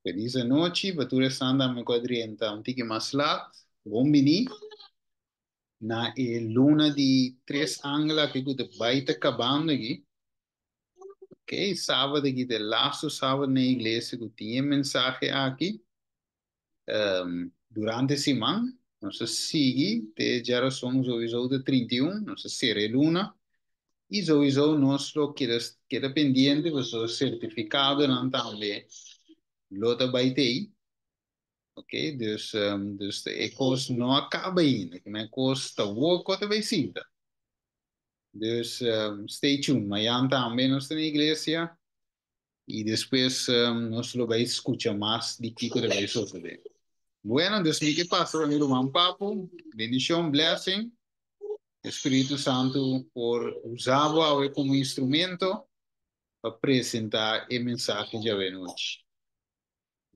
Feliz noche, bature sanda me quadrienta, un tiki maslat, bombini, na luna di tres angla che tu baita acabando aqui, ok? Sábado aqui, de laço sábado na igreja, que tinha mensagem aqui, durante a semana, não sei se te geração sowieso de 31, não sei se é luna, e sowieso nosso queda pendente, o certificado não também, lota baita aí. Oké, dus de ecos não acaba ainda, que na ecos está boa quanto vai ser. Dus stay tuned, amanhã também nós na igreja e depois nós lo vai escutar mais de que coisa vai suceder. Bueno, Deus me que passa, meu irmão Papo, bendição, blessing, Espírito Santo por usá-lo como instrumento para apresentar a mensagem de hoje noite.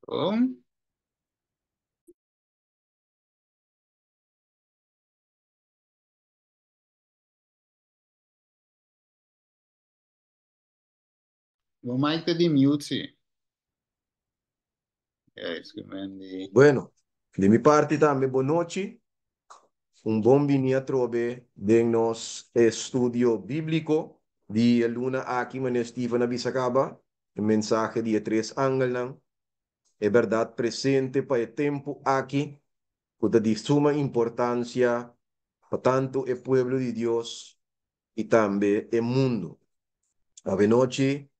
Bom, vamos mais de mute, sim. É isso que eu Bueno, de mi parte también, buenas noches. Un buen día a trove de nos estudio bíblico de luna aquí en Stephen Abisacaba, el mensaje de tres ángeles, es verdad presente para el tiempo aquí, que de suma importancia para tanto el pueblo de Dios y también el mundo. A noche,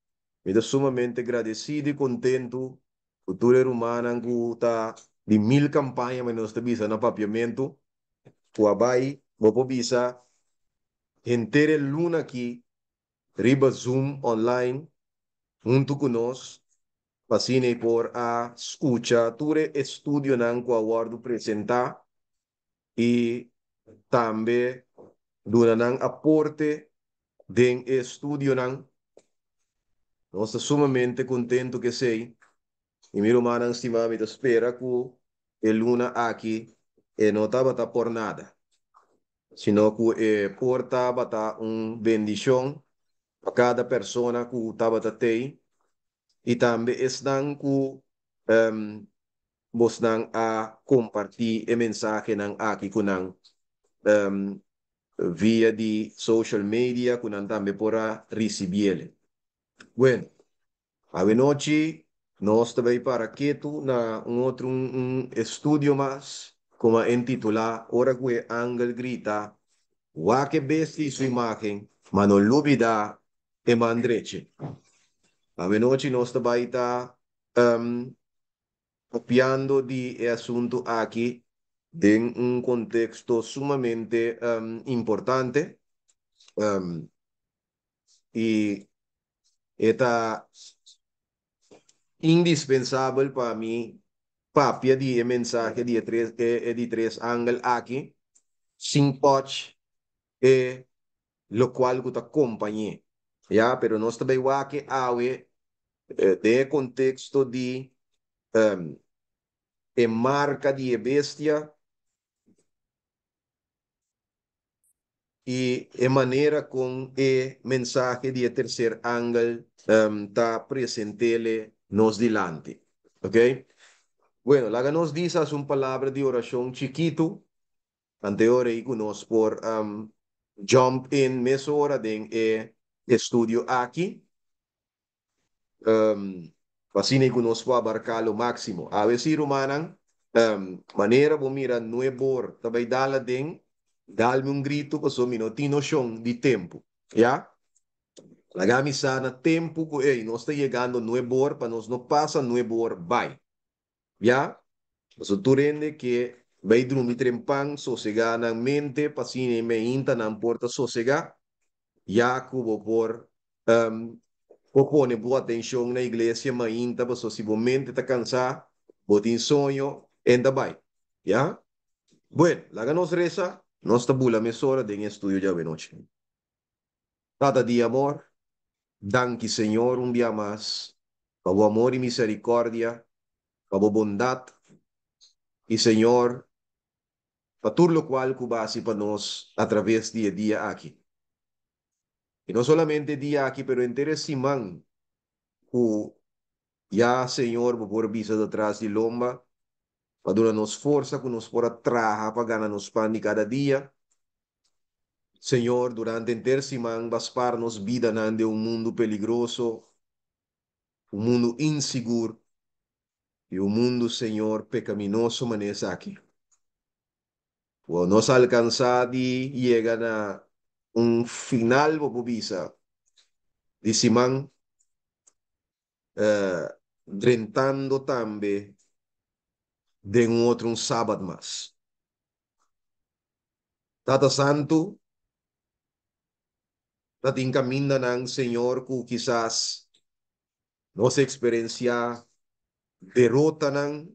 me da sumamente agradecido y contento, cultura humana, de mil campañas menos de visa no papiamento, Kuabai, Bobo Visa, entere luna aqui, riba Zoom online, junto conosco, passine por a escuta, ture estudio nan ko awardo presentar e também duna nan aporte den estudio nan. Nós estamos sumamente contento que sei, e miro manang estimado, espera que el luna aqui e não estava por nada, sino que porta bata bendição a cada persona que estava aí e também estão que vos nang a compartir a mensagem nang aqui com um, via de social media que nang também para receber. Bueno, a noite nós também para Keto na outro estudo mais como intitular Ora que Angel grita Wa que besti sua imagem, mas não lubida e mandreche. A noite nós também está copiando de asunto aquí en un contexto sumamente importante y está indispensable para mí papia de mensaje de tres ángeles aquí sin poch lo cual que te acompañe ya pero no está igual que awe de contexto de um, marca de bestia e a maneira com o mensaje de terceiro ângulo está presente nos delante. ¿Ok? Bueno, la que nos dice es una palabra de oración chiquito, anterior y nos por jump in mes hora de estudio aquí. Assim que nos va abarcar lo máximo. A veces, humanan, maneira bom mira nuevo, também dá-la den, dá-me um grito, que sou minutino chão de tempo, já? Lagami sana tempo, que ei, nós está chegando nuevo, para nós não passa nuevo, vai, já? Mas o turende que vai dormir trempang, sossegar na mente, pasine me inta na porta sossegar, já cubo por pone boa atenção na igreja, mas ainda possivelmente está cansado, botin sonho, ainda vai. ¿Ya? Bueno, la que nos reza, nos tabula mesora de estudio ya de noche. Tata di amor, danki Señor un día más, por amor y misericordia, por bondad, y Señor, para todo lo cual cubasi para nos a través día a día aquí. Y no solamente día aquí, pero entero simán, Ya, Senhor, por visa atrás de lomba, para nos força que nos por trabalhar para ganhar nos pão de cada dia. Senhor, durante a semana, para nos vida de um mundo peligroso, um mundo inseguro e um mundo, Senhor, pecaminoso, mas aqui. O nos alcançar de chegar a final, por visa, de semana, rentando também de outro sábado mais. Tata Santo, natin caminda ng Senhor kung quizás nos experiencia derrota ng,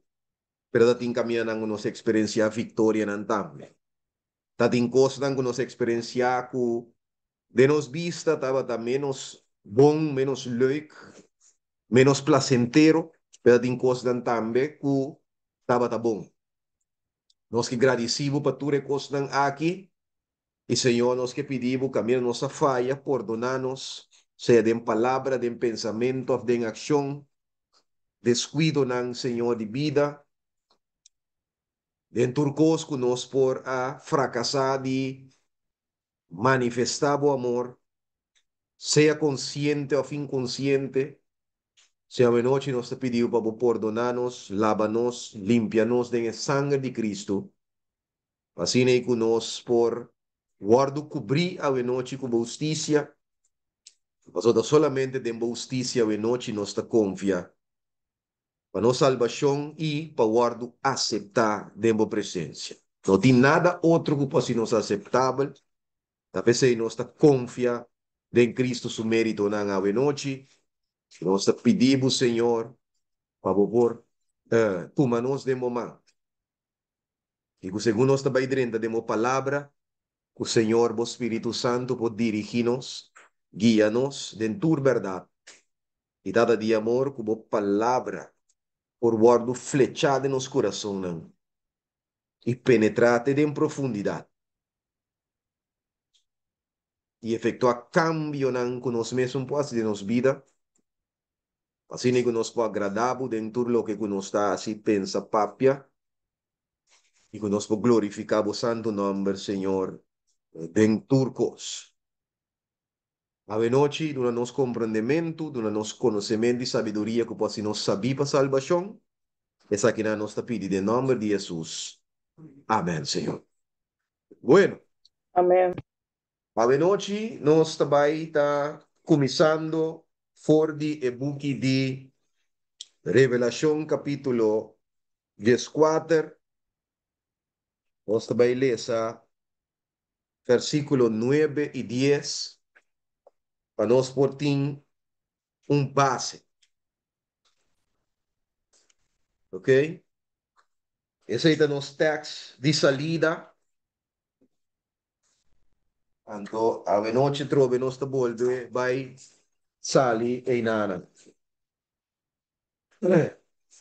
pero dating caminda ng nos experiencia victoria ng tambe. Dating cos ng nos experiencia ku de nos vista taba ta menos bon, menos leuk, menos placentero, pero dating cos ng tambe ku taba ta bon. Nos que agradecido pa tu recos ng aki, e Senhor, nos que pedimos camino nossa falha, perdonanos, seja de palavra, de pensamento, de ação, descuido ng Senhor de vida, de turcos que nos por a fracassar de manifestar o amor, seja consciente ou inconsciente, seja a noite nos te pediu para perdonar-nos, lava-nos, limpiar-nos de sangue de Cristo, assim é que nos por guardo cobrir a noite com justiça, mas solamente de justiça a noite nos te confia, para nossa salvação e para guardo aceitar de presença. Não tem nada outro que possa nos aceitável. Talvez se nós confia em Cristo su mérito na noite, nós pedimos, Senhor, por favor, toma-nos de momento. E que segundo nós vai dentro de uma palavra, que o Senhor, o Espírito Santo, pode dirigir-nos, guia-nos dentro da verdade. E dada de amor, como palavra, por guardo flechada nos corações, e penetrate em profundidade. E efetuar cambio com nós mesmos de nossa vida, assim que nos for agradável dentro do que nos está assim pensa papia, e que nos for glorificar o santo nome do Senhor dentro cos. A noite, do nosso compreendimento, do nosso conhecimento e sabedoria que possa nos saber para a salvação, essa que nós está pedindo em nome de Jesus. Amém, Senhor. Bueno, Amém. a noite nós também está começando for de e-book de Revelação capítulo 14. Nós também lesa versículo 9 e 10 para nós portar base. Ok? Esse é o nosso texto de salida. Então, a noite trove nós te volve, vai sair em nada.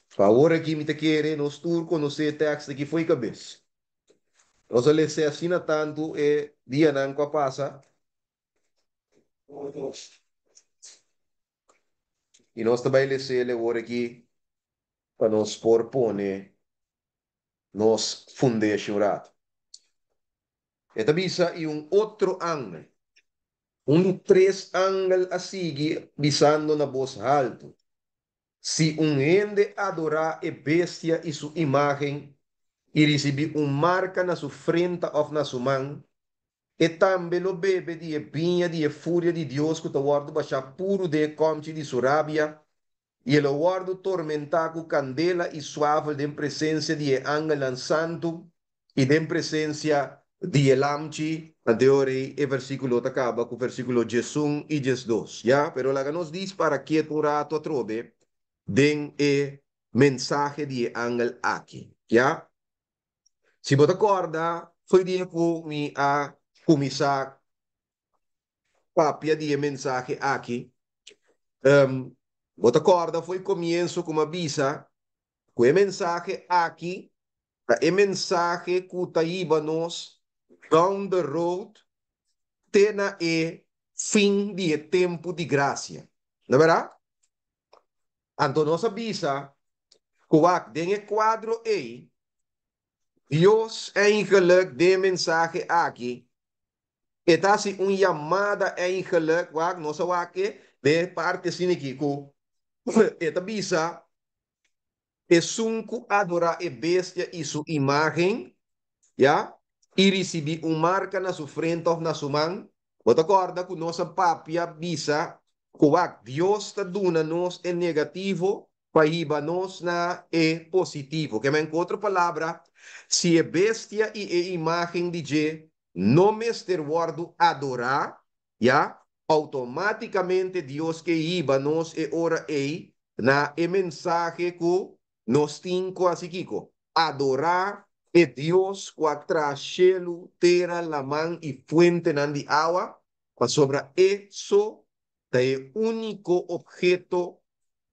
Favor aqui me te querer, nós turco, nós sei texto que foi cabeça. Nós lê se assina tanto e dia não passa. E nós também lê se ele agora aqui para nós por pone nos fundation rato. Esta visa e outro ângulo. De três ângulos a seguir, visando na voz alto. Se ende adorar a bestia e sua imagem, e receber marca na sua frente ou na sua mão, e também lo bebe de vinha de fúria de Deus que te guarda baixar puro de comte de sua rábia, e ele guarda tormentar com candela e suave de presença de ángel santo e de presença de elamchi, anteriore e versículo acaba com o versículo 1 e 2, ya? Pero la nos diz para que tu rato trobe den e mensaje de ángel aqui, ya? Se você acorda, foi dia que me a começar papia de mensagem aqui. Você acorda, foi começo com uma visa, com a mensagem aqui, a mensagem que está nos down the road, tena e fim de tempo de graça. Não é verdade? Então, nós avisa, kuwak, den quadro aí, Deus eigenlijk de mensaje aqui. Esta si un llamada eigenlijk, wak, no sa wake, de parte sinikiku. Esta bisa, es un adora e bestia y su imagen, ¿ya? Y recibí un marca na su frente o na su man. Você acorda que nossa papia bisa, kuwak, Dios está dando nos é negativo, para iba nos na é positivo. Que me em outra palavra, se é bestia e é imagem de je, não me ter guardo adorar, já? Automaticamente Deus que iba nos é ora é na é mensagem que nos tinco assim kiko, adorar e Dios cuatra cielo, terra, la man y fuente nandi agua, pues sobre eso de único objeto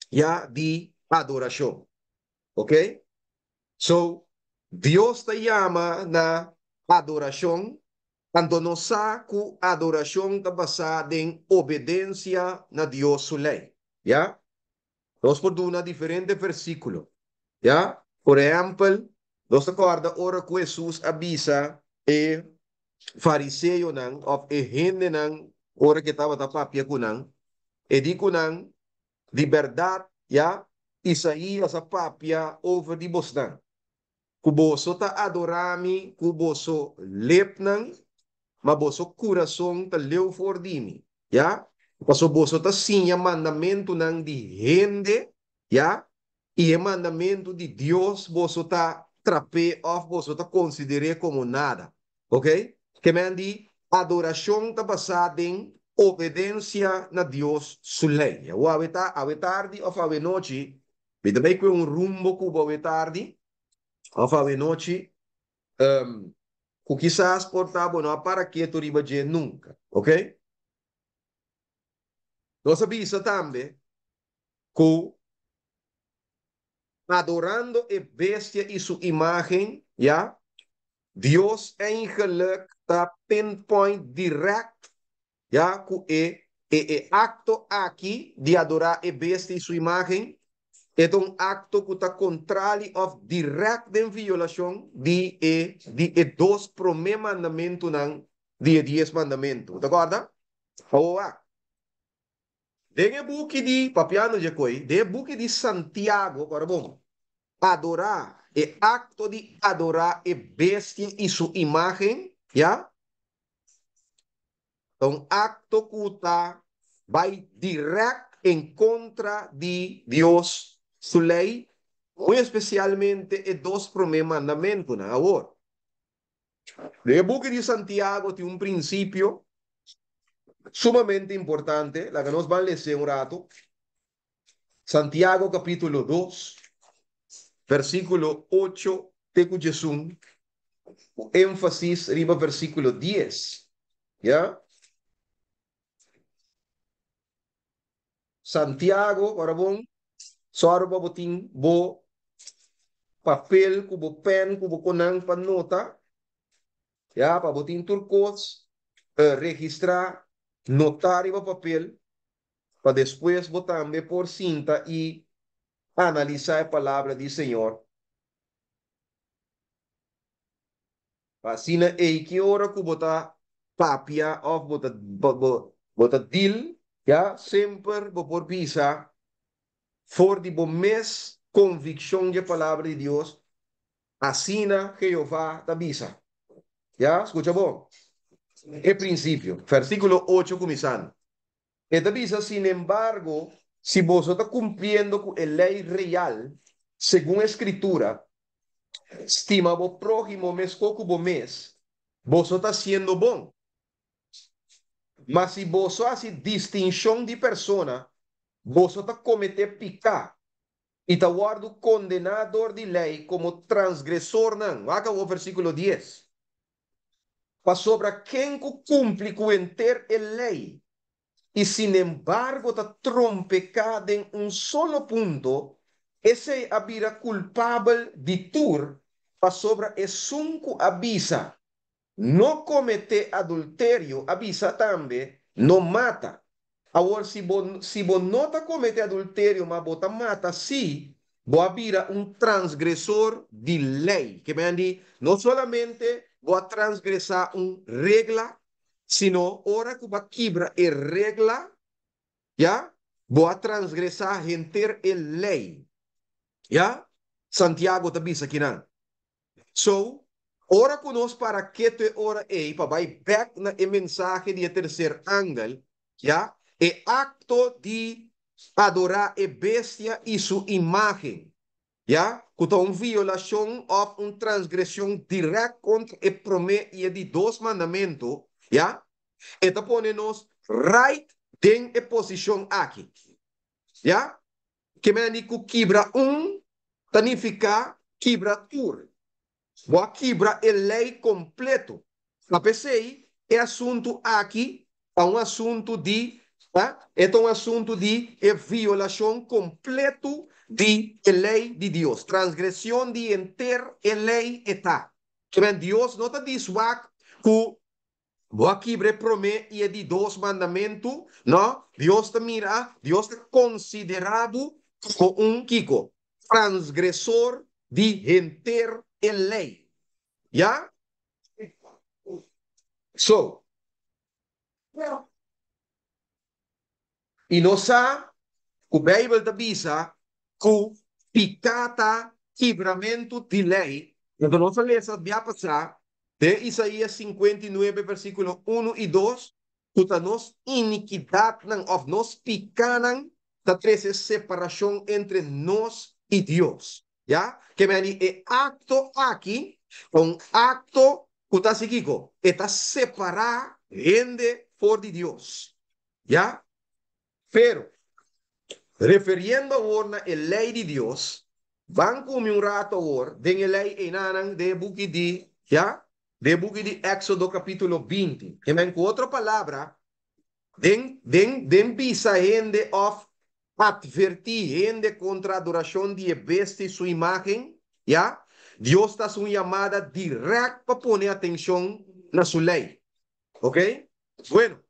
ya de adoración. ¿Ok? So, Dios te llama na adoración, cuando nos saco adoración está basada en obediencia na Dios su ley. ¿Ya? Vamos por una diferente versículo. ¿Ya? Por ejemplo, nos acorda ora que Jesus avisa e fariseo nang of e gente nang ora que estava da papia kunang e di kunang de verdade ya Isaías a papia over di bosnang kuboso ta adorami kuboso lepnang maboso coração ta leu for dimi ya paso boso ta sinha mandamento nang di gente ya e é mandamento de Deus boso ta trape of boso ta considere como nada, ok? Que me andi adoração ta basada em obediência na Deus su lei. O ave tarde of ave noite, vede bem que um rumbo cubo ave tarde of ave noite, um, que quizás portava não para que tu riba nunca, ok? Nós sabemos também que adorando a bestia y su imagen, ¿ya? Dios eigenlijk está pinpoint direct, ¿ya? Que el acto aquí de adorar a bestia y su imagen es un acto que está contrario of direct en violación de dos primeros mandamentos de 10 mandamentos. ¿Te acuerdas? Ahora, de buque de papiano de coi, de buque de Santiago, para bom. Adorar, el acto de adorar a bestia y su imagen, ¿ya? Un acto que está va directo en contra de Dios, su ley, muy especialmente en dos primeros mandamientos, ¿no? Ahora, el buque de Santiago tiene un principio sumamente importante, la que nos va a leer un rato. Santiago capítulo 2, versículo 8, Teco Jesús, énfasis arriba versículo 10, ¿ya? Santiago, para bom, soro ba boting bo papel, kubo pen, kubo konang panota, ya, pa boting turcos, registrar, notar ba papel, para después botarme por cinta y analisar a palavra do Senhor. Assim, e que hora que bota papia of bota deal, ya, sempre por pisa, for de bom mes convicção de palavra de Deus, assina Jeová da bisa. ¿Ya? Escucha vos. El principio, versículo 8 comienzando. Esta dice, sin embargo, si vosotros cumpliendo con la ley real, según escritura, estima vos prójimo mes cocubo mes, vosotros siendo bon. Mas si vosotros haces distinción de persona, vosotros comete picar y te guardo condenador de ley como transgresor. Acá o versículo 10. Para sobre quem cumpre com enter a lei e, sin embargo, está trompecado em um solo ponto, esse habira culpável de tur, para sobre é sunco avisa, não cometer adultério, avisa também, não mata, Agora, se você não está cometendo adultério, mas você mata, sim, você vira um transgressor de lei. Que me diz, não somente você transgressar uma regra, sino, hora que você quebra a regra, já, você transgressar inteira a lei. Já? Santiago está dizendo aqui, não. So, ora conosco para que te ora para vai back na mensagem de terceiro ângulo, já? É acto de adorar a bestia e sua imagem, já? Que é uma violação ou uma transgressão direta contra a promessa de dois mandamentos, já? Eta põe-nos right em a posição aqui, já? Que me diz que quebra significa quebra tudo. Vou quebrar a lei completo. A PCI é assunto aqui, é um assunto de, é um assunto de violação completo de a lei de Deus, transgressão de inteira a lei está. Que Deus não está dizendo que vou quebrar promessa e de dois mandamentos, não? Deus está mira, Deus está considerado como um Kiko, transgressor de inteira a lei. Yeah? So, e nós o Bíblia da bisa que picata quebramento de lei. Então, nós lemos a passar de Isaías 59, versículo 1 e 2, que nós iniquidade, ou nós picanan, da treze separação entre nós e Deus. Já? Que me é acto aqui, um acto que está seguindo, está separar gente por de Deus. Já? Pero, referiendo ahora a lei de Dios, van como un rato ahora, de la ley enanan de buki di, ¿ya? De buki di Éxodo capítulo 20. En otra palabra, den visa gente of advertir gente contra adoración de bestia y su imagen, ¿ya? Dios está su llamada directa para poner atención a su ley. ¿Ok? Bueno.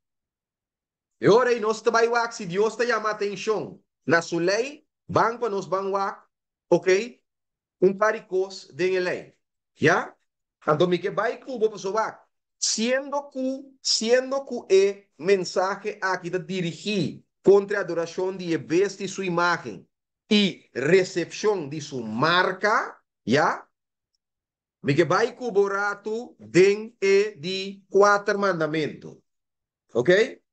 E ora aí nós também wak, se Deus te chama a atenção na sua lei, vão para nós vão wak, ok? Paricos de lei. Já? Então, me que vai que o pessoa wak. Sendo que é mensagem aqui de dirigir contra a adoração de bestia e sua imagem e recepção de sua marca, já? Me que vai que o borato den e de quatro mandamentos. Ok?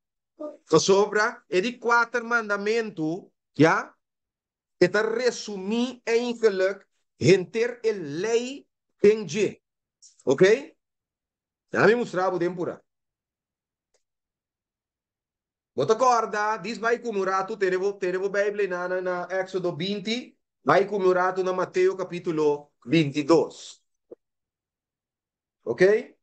So, sobra é de quatro mandamentos, já? Está resumir eigenlijk hinter a lei em G. Ok? Já me mostrava o tempo. Você acorda, diz vai comurato, teremos Bíblia na Éxodo 20, vai comurato na Mateus capítulo 22. Ok?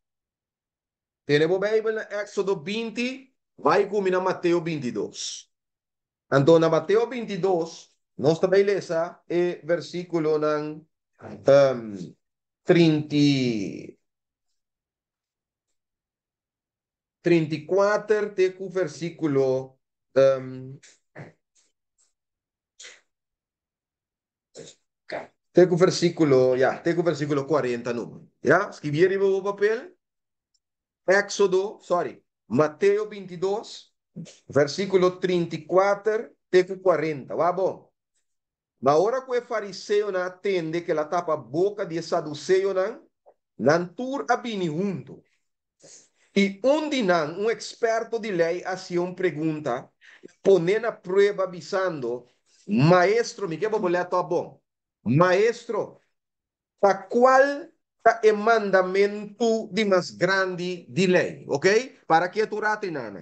Teremos Bíblia na Éxodo 20, vai cominar na Mateus 22. Então, na Mateus 22, nós também lesa o versículo ng 30, 34 até o versículo até o versículo, até o versículo 40, não. Já? Escreveram no papel? Mateus 22, versículo 34 até o 40. Vá bom. Na hora que o fariseu não atende que ela tapa a boca de saduceu, não tur abini junto. E dinan, um experto de lei, hacía uma pergunta, ponen a prueba avisando, maestro, me quero bolear todo bom. Maestro, para qual é o mandamento de mais grande de lei, ok? Para que tu ratinana?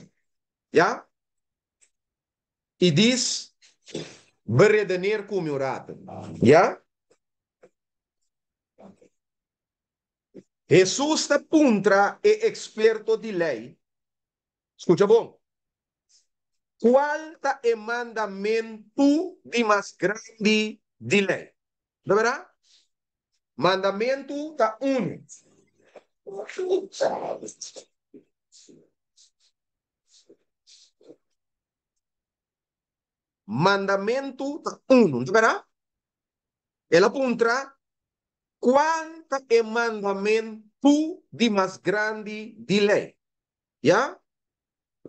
Já? E diz, beredener como rata. Já? Jesus está puntra é experto de lei. Escuta bom. Qual é o mandamento de mais grande de lei? De verdade? Mandamento está um. mandamento 1, ¿verdad? Ela apunta qual é o mandamento de mais grande de lei, ¿ya?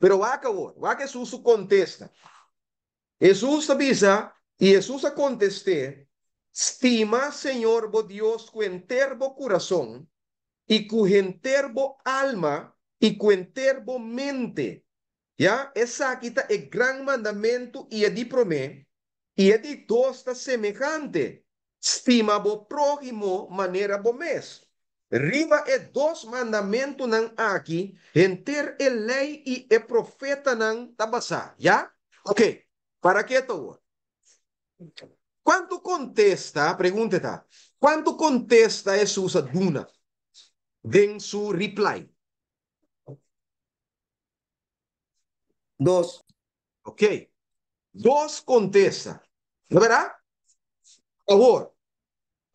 Pero acabou, Jesus contesta. Jesus avisa e Jesus conteste, estima, Senhor, bo Deus, com enterbo coração e com enterbo alma e com enterbo mente. Ya, essa aqui é grande mandamento e é de promê, e é de tosta semejante. Estima bo prójimo maneira bo mes. Riba é dois mandamentos nan aqui, enter é lei e é profeta nan tabasa. Ya? Ok. Para que to? Quanto contesta, pergunta, quanto contesta Jesus a Duna? Den su reply. Dos. Ok. Dos contesta. Não verá? Agora,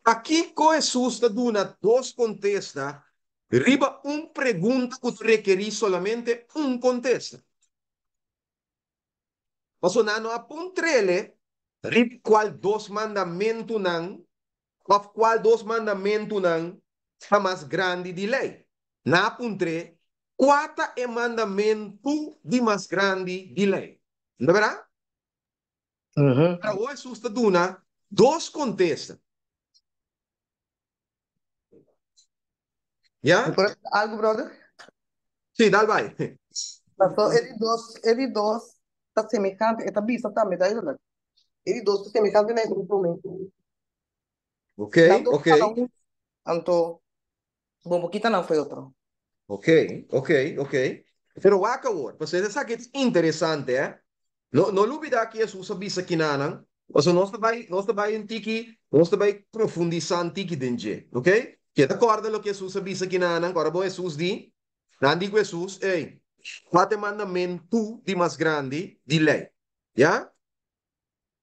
aqui com Jesus está dando dois contesta, riba pergunta que requer solamente contesta. Mas não apuntrele, riba qual dois mandamentos não, ou qual dois mandamentos não, é mais grande de lei. Na apuntre, qual é mandamento de mais grande de lei. Não é verdade? Para hoje, Jesus está dando dois contesta. ¿Ya? Algo, brother? Sí, dale, vai. Pastor, ele dos está semejante, esta vista também, tá aí, né? Ele dos está semejante nesse momento. Ok, Tanto ok, cada um, tanto, bom, boquita não foi outro. ok, ok, ok. Pero wakawar, pues esa que es interesante, ¿eh? No, no olvida que Jesus avisa que nanan, o sea, nós vai em tiki, nós vai profundizar em tiki denje, ok? Que te acorda lo que Jesus avisa que nanan, agora bom Jesus di, nan digo Jesus, ei, quatro mandamento de mais grande de lei, ya?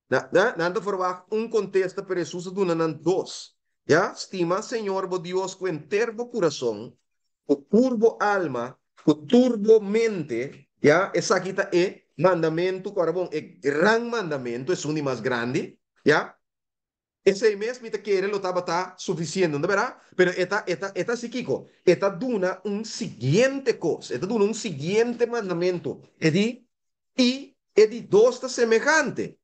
Nada verwacht contexto para Jesus donan dos. Ya, estima, Senhor, bo Deus, com enterbo coração, com turbo alma, com turbo mente, ya, essa aqui é mandamento, bom, é grande mandamento, é um mais grande, ya. Esse mesmo te quer lo estava tá suficiente, não é verdade? Pero esta sí, Kiko, esta duna seguinte coisa, esta duna seguinte mandamento, é de dois semejante.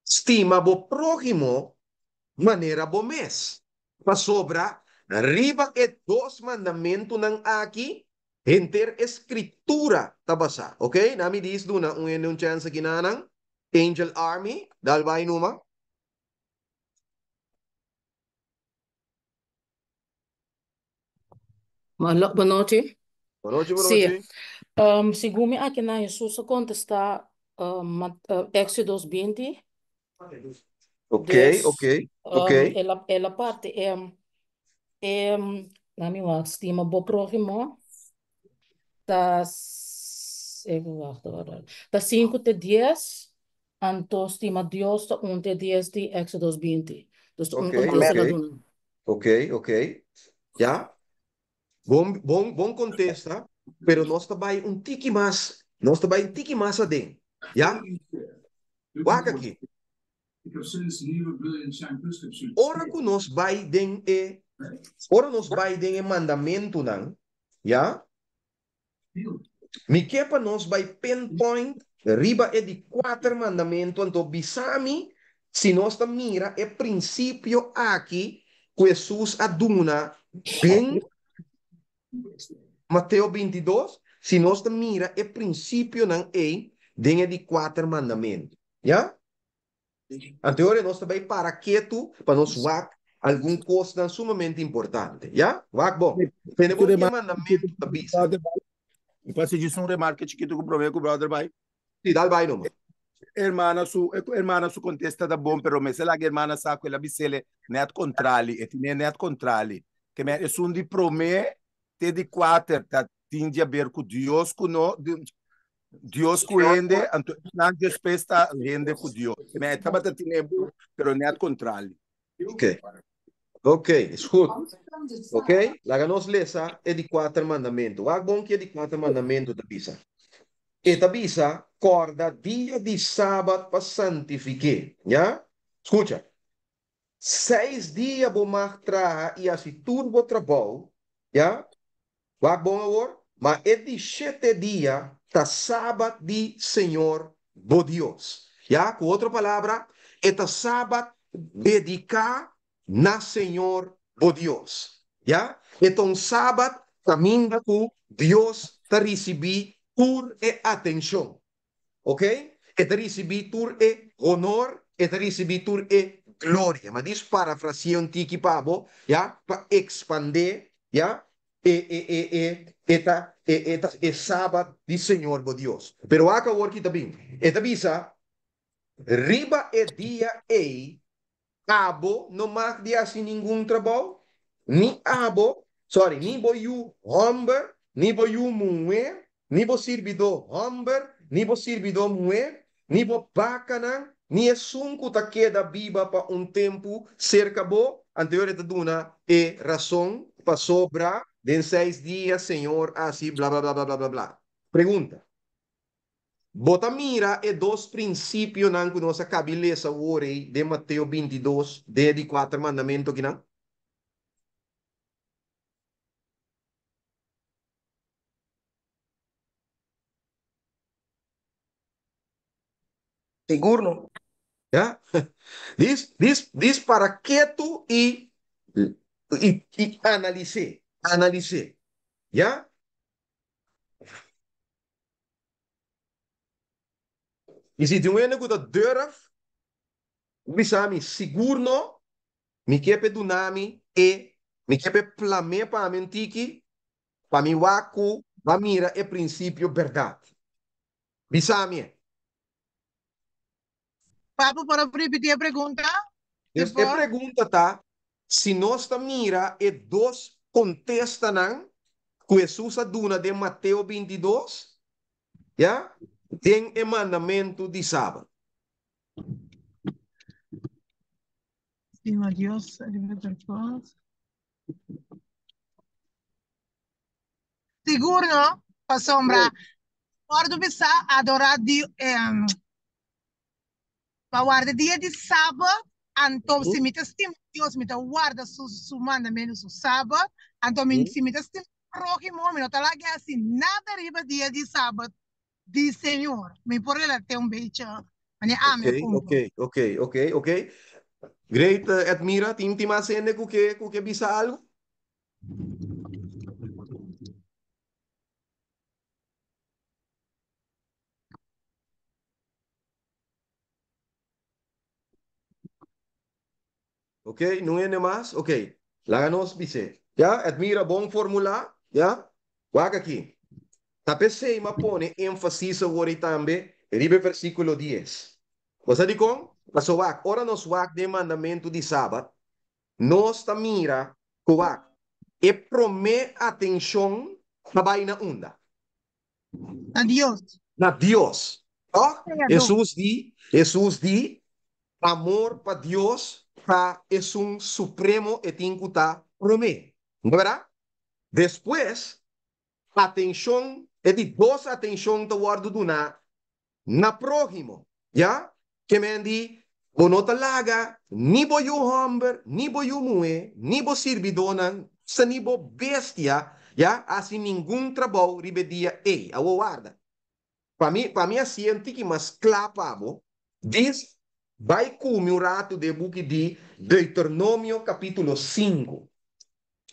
Estima bo prójimo maneira bo mes. Pa sobra, arriba é dois mandamentos nang aqui, enter escritura tabasa. Ok? Nami diz duna un chance aqui nanang, Angel Army, dalbay numa. Boa noite. Boa noite, boa Sim, noite. segundo aqui na Jesus contesta Éxodos 20, Ok, ok, ok. ela parte na minha estima bo próximo das 5 de 10, anto estima Deus da 1 de 10 de Éxodos 20. Dus Ok, contesta ok. la duna. Ok, ok. Já? Bom contesta, pero nós também tiki mais, nós também tiki mais adem. Já? Waka aqui. Ora que nós Biden é mandamento não, já? Me quepa nós vai pinpoint, riba é de quatro mandamentos, então bisami, se nós mira é princípio aqui, que Jesus aduna bem Mateus 22, se nós mira é princípio não é dentro de quatro mandamentos, já? Anterior, nós também para quieto, para nós WAC, algum coisa sumamente importante. Já? WAC, bom. Temos um mandamento da bisa. Posso dizer um remarque chiquito que o problema com o brother vai. Sim, dá vai numa. Hermana su contesta da bom, pero me se la hermana sa quella bisele net contrali, e tine net contrali. Que me é um de promé, te de quatro, tá tinde a ver com Deus, com no, Dios cuende, não despesta rende com Deus. Me estava tendo, pero net contrali. Ok. Ok, escuta. Ok? La nos lesa é de quatro mandamentos. WAC bom que é de quatro mandamentos da bisa. Eta bisa, corda dia de sábado para santificar. Ya? Escucha. 6 dias vou mostrar e assim turbo trabalho. Ya? Vai bom agora? Mas é de 7 dias, tá sábado de Senhor, bo Deus. Já? Com outra palavra, é tá sábado dedicar na Senhor, bo Deus. Já? Então, sábado, caminha com Deus, tá receber por e atenção. Ok? É tá receber por e honor, é tá receber por e glória. Mas isso parafraseando tiki pabo, já? Para expandir, já? É sábado de Senhor, bo Deus. Pero acá aqui também. Eta bisa, riba é dia e abo não mag dia sem nenhum trabalho, ni abo, sorry, ni boyu homber, ni boyu mulher, ni bo servidor homber, ni bo servidor mulher, ni bo bacana, ni é sunco ta queda biba para tempo cerca bo, anterior eta duna e razão para sobra de 6 dias, Senhor, assim, blá, blá, blá, blá, blá, blá, blá. Pergunta. Bota mira e dois princípios não que nossa cabeça hoje de Mateus 22, de 4 mandamentos que não? Seguro não? Já? Diz para quieto e analisar. Analisar. Já? E se tem um ene que durf, bisami seguro não, me quepe do nome e me quepe plame para mentiki, para mi waku, para mira é princípio verdade. Bisami. Papo, para repetir a pergunta? E pergunta tá, se nós mira e dois contesta não, que Jesus aduna de Mateus 22, já? Tem o mandamento de sábado. Sim, a Deus, seguro, não? Para sombra. Hora do bisa adorar Deus, para guardar dia de sábado, então se me estima Deus, me guarda su mandamento su sábado, então se me estima próximo, me não tá lá que assim, nada arriba dia de sábado, de Senhor. Me por relatar becho, mas Ok. Great, admira, tim timasene que bisa algo? Ok, não é mais? Ok, láganos bise. Já, admira, bom formular, já? Waga aqui. Tapese ma pone ênfase agora também, ribe versículo 10. Você diz como? Paso wak, ora nos wak de mandamento de sábado, nós ta mira, wak, e prome atenção na baina onda. Adiós. Na Deus. Oh, Jesus di, amor para Deus é um supremo e tem que estar prome. Verdade? Depois, atenção, é de duas atenção te guardo do na próximo, já? Que me di, bono talaga, ni bo yu homber, ni bo yu mue, ni bo sirvidonan, sa ni bo bestia, já? Assim nenhum trabalho ribedia ei, a guarda. Para mim assim, que mas clapamo, diz, vai comer o rato de book de Deuteronômio capítulo 5,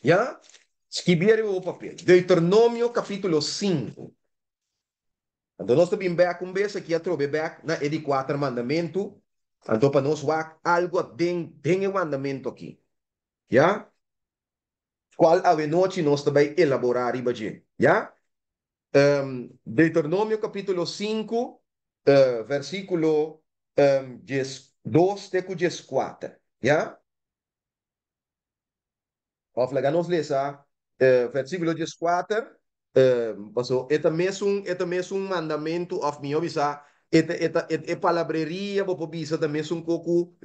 já? Escrever o papel, Deuteronômio capítulo 5. Então, nós também back com vez aqui a trobe back na edi 4 mandamento. Então, para nós wak algo tem o mandamento aqui. Já? Qual a noite nós também elaborar ibaje. Já? Deuteronômio capítulo 5, versículo 2 até 4. Já? Of nos lesa, versículo 4. Paso, esta mesmo mandamento of mi obisa, esta palabrería, vou bisa também um pouco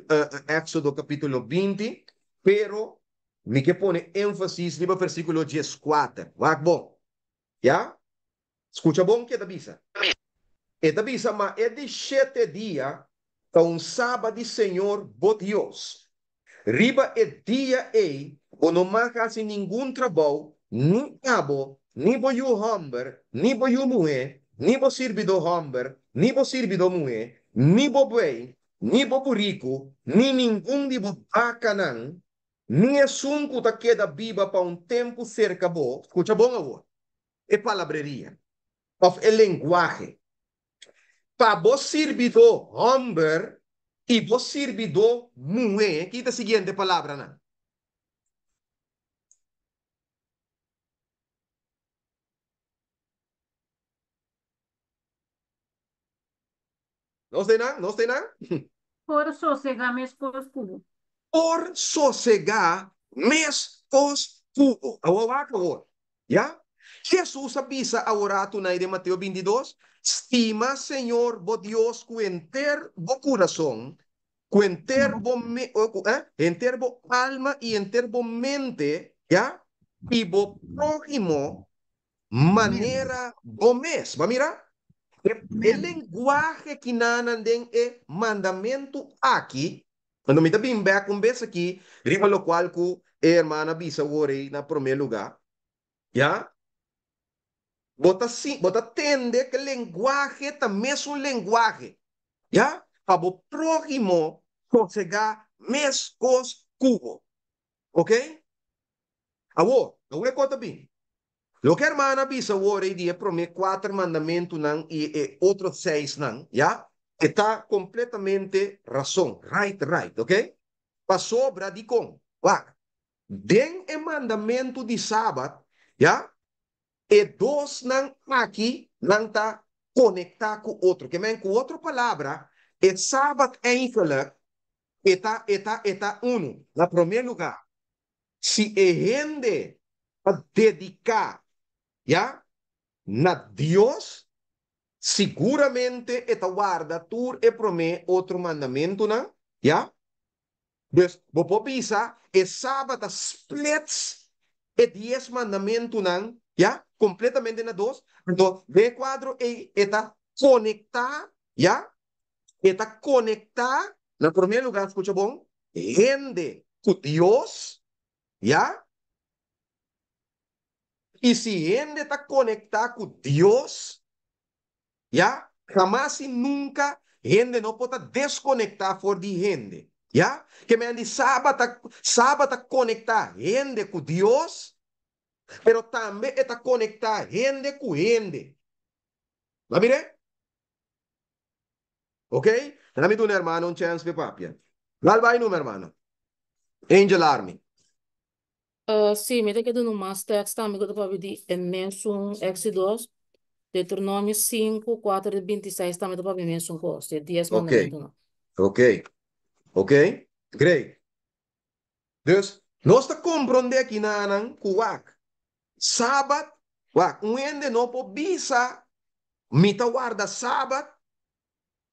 Éxodo capítulo 20, pero me que pone énfasis no versículo 4. Vai bom, já? Escucha bom que da bisa. Esta bisa, mas é de 7 dias, é um sábado de Senhor, bo Deus. Riba é dia ei, o não marca sem nenhum trabalho, nem abo, nem bo you humber, nem bo you mulher, nem bo servido humber, nem bo servido mulher, nem bo bem, nem bo rico, nem nenhum de bo bacanan, nem é sunco ta queda viva para um tempo cerca bo. Escucha bom, avô? É palabreria. Of é linguagem. Para vos servidor homem e vos servidor mulher, aqui está a seguinte palavra, não? Não sei não? Não sei não? Por sossegar minha esposa tudo. Por sossegar mes os tubo. Awawa ko. Ya? Jesus avisa a orato na de Mateo 22, estima, Senhor, bo Dios, cu enter bo corazón, cu enter bo, enter bo alma y enter bo mente, ya? Y bo prójimo, manera bo mes. Va mira? El lenguaje que nananden é mandamento aqui, quando me bem back um vez aqui, riba lo qual ku hermana bisa worei na primeiro lugar, já? Bota sim, bota tende que lenguaje também é um lenguaje, já? Para o próximo conseguir mes cos cubo, ok? Awo, é conta bem. Lo que hermana bisa worei dia prome 4 mandamentos nan e outros 6 nan, já? Está completamente razão, right, ok? Para sobra de com, den o mandamento de sábado, já? E dois nan aqui, nan tá conectar com outro, que men com outra palavra, e sábado eigenlijk, eta uno, na primeiro lugar. Se a gente a dedicar, já? Na Deus, seguramente esta guarda tur e prome outro mandamento, não? Já? Dus, bopo bisa, e sábado splits e 10 mandamento, não? Já? Completamente na dos. Então, de quadro e eta conectar, já? Eta conectar, na primeiro lugar, escucha bom, gente com Deus, já? E se gente está conectar com Deus, ¿ya? Jamás y nunca gente no puede desconectar por de gente, ¿ya? Que me han dicho sábado conectar gente con Dios, pero también está conectar gente con gente. ¿Va mire? ¿Ok? Dame tu hermano un chance de papia. Val vai no hermano. Angel Army. Sim, me tem que dar no mais texto, amigo, do papo de Emensun Exodus, Deuteronômio 5, 4 e 26, também do papo de Emensun Costa, 10 Ok. mandamentos, não. Ok. Ok? Great. Dus, nós está compreendendo aqui na anang kuwak. Sabat, wak, uende no po bisa, mita guarda sabat,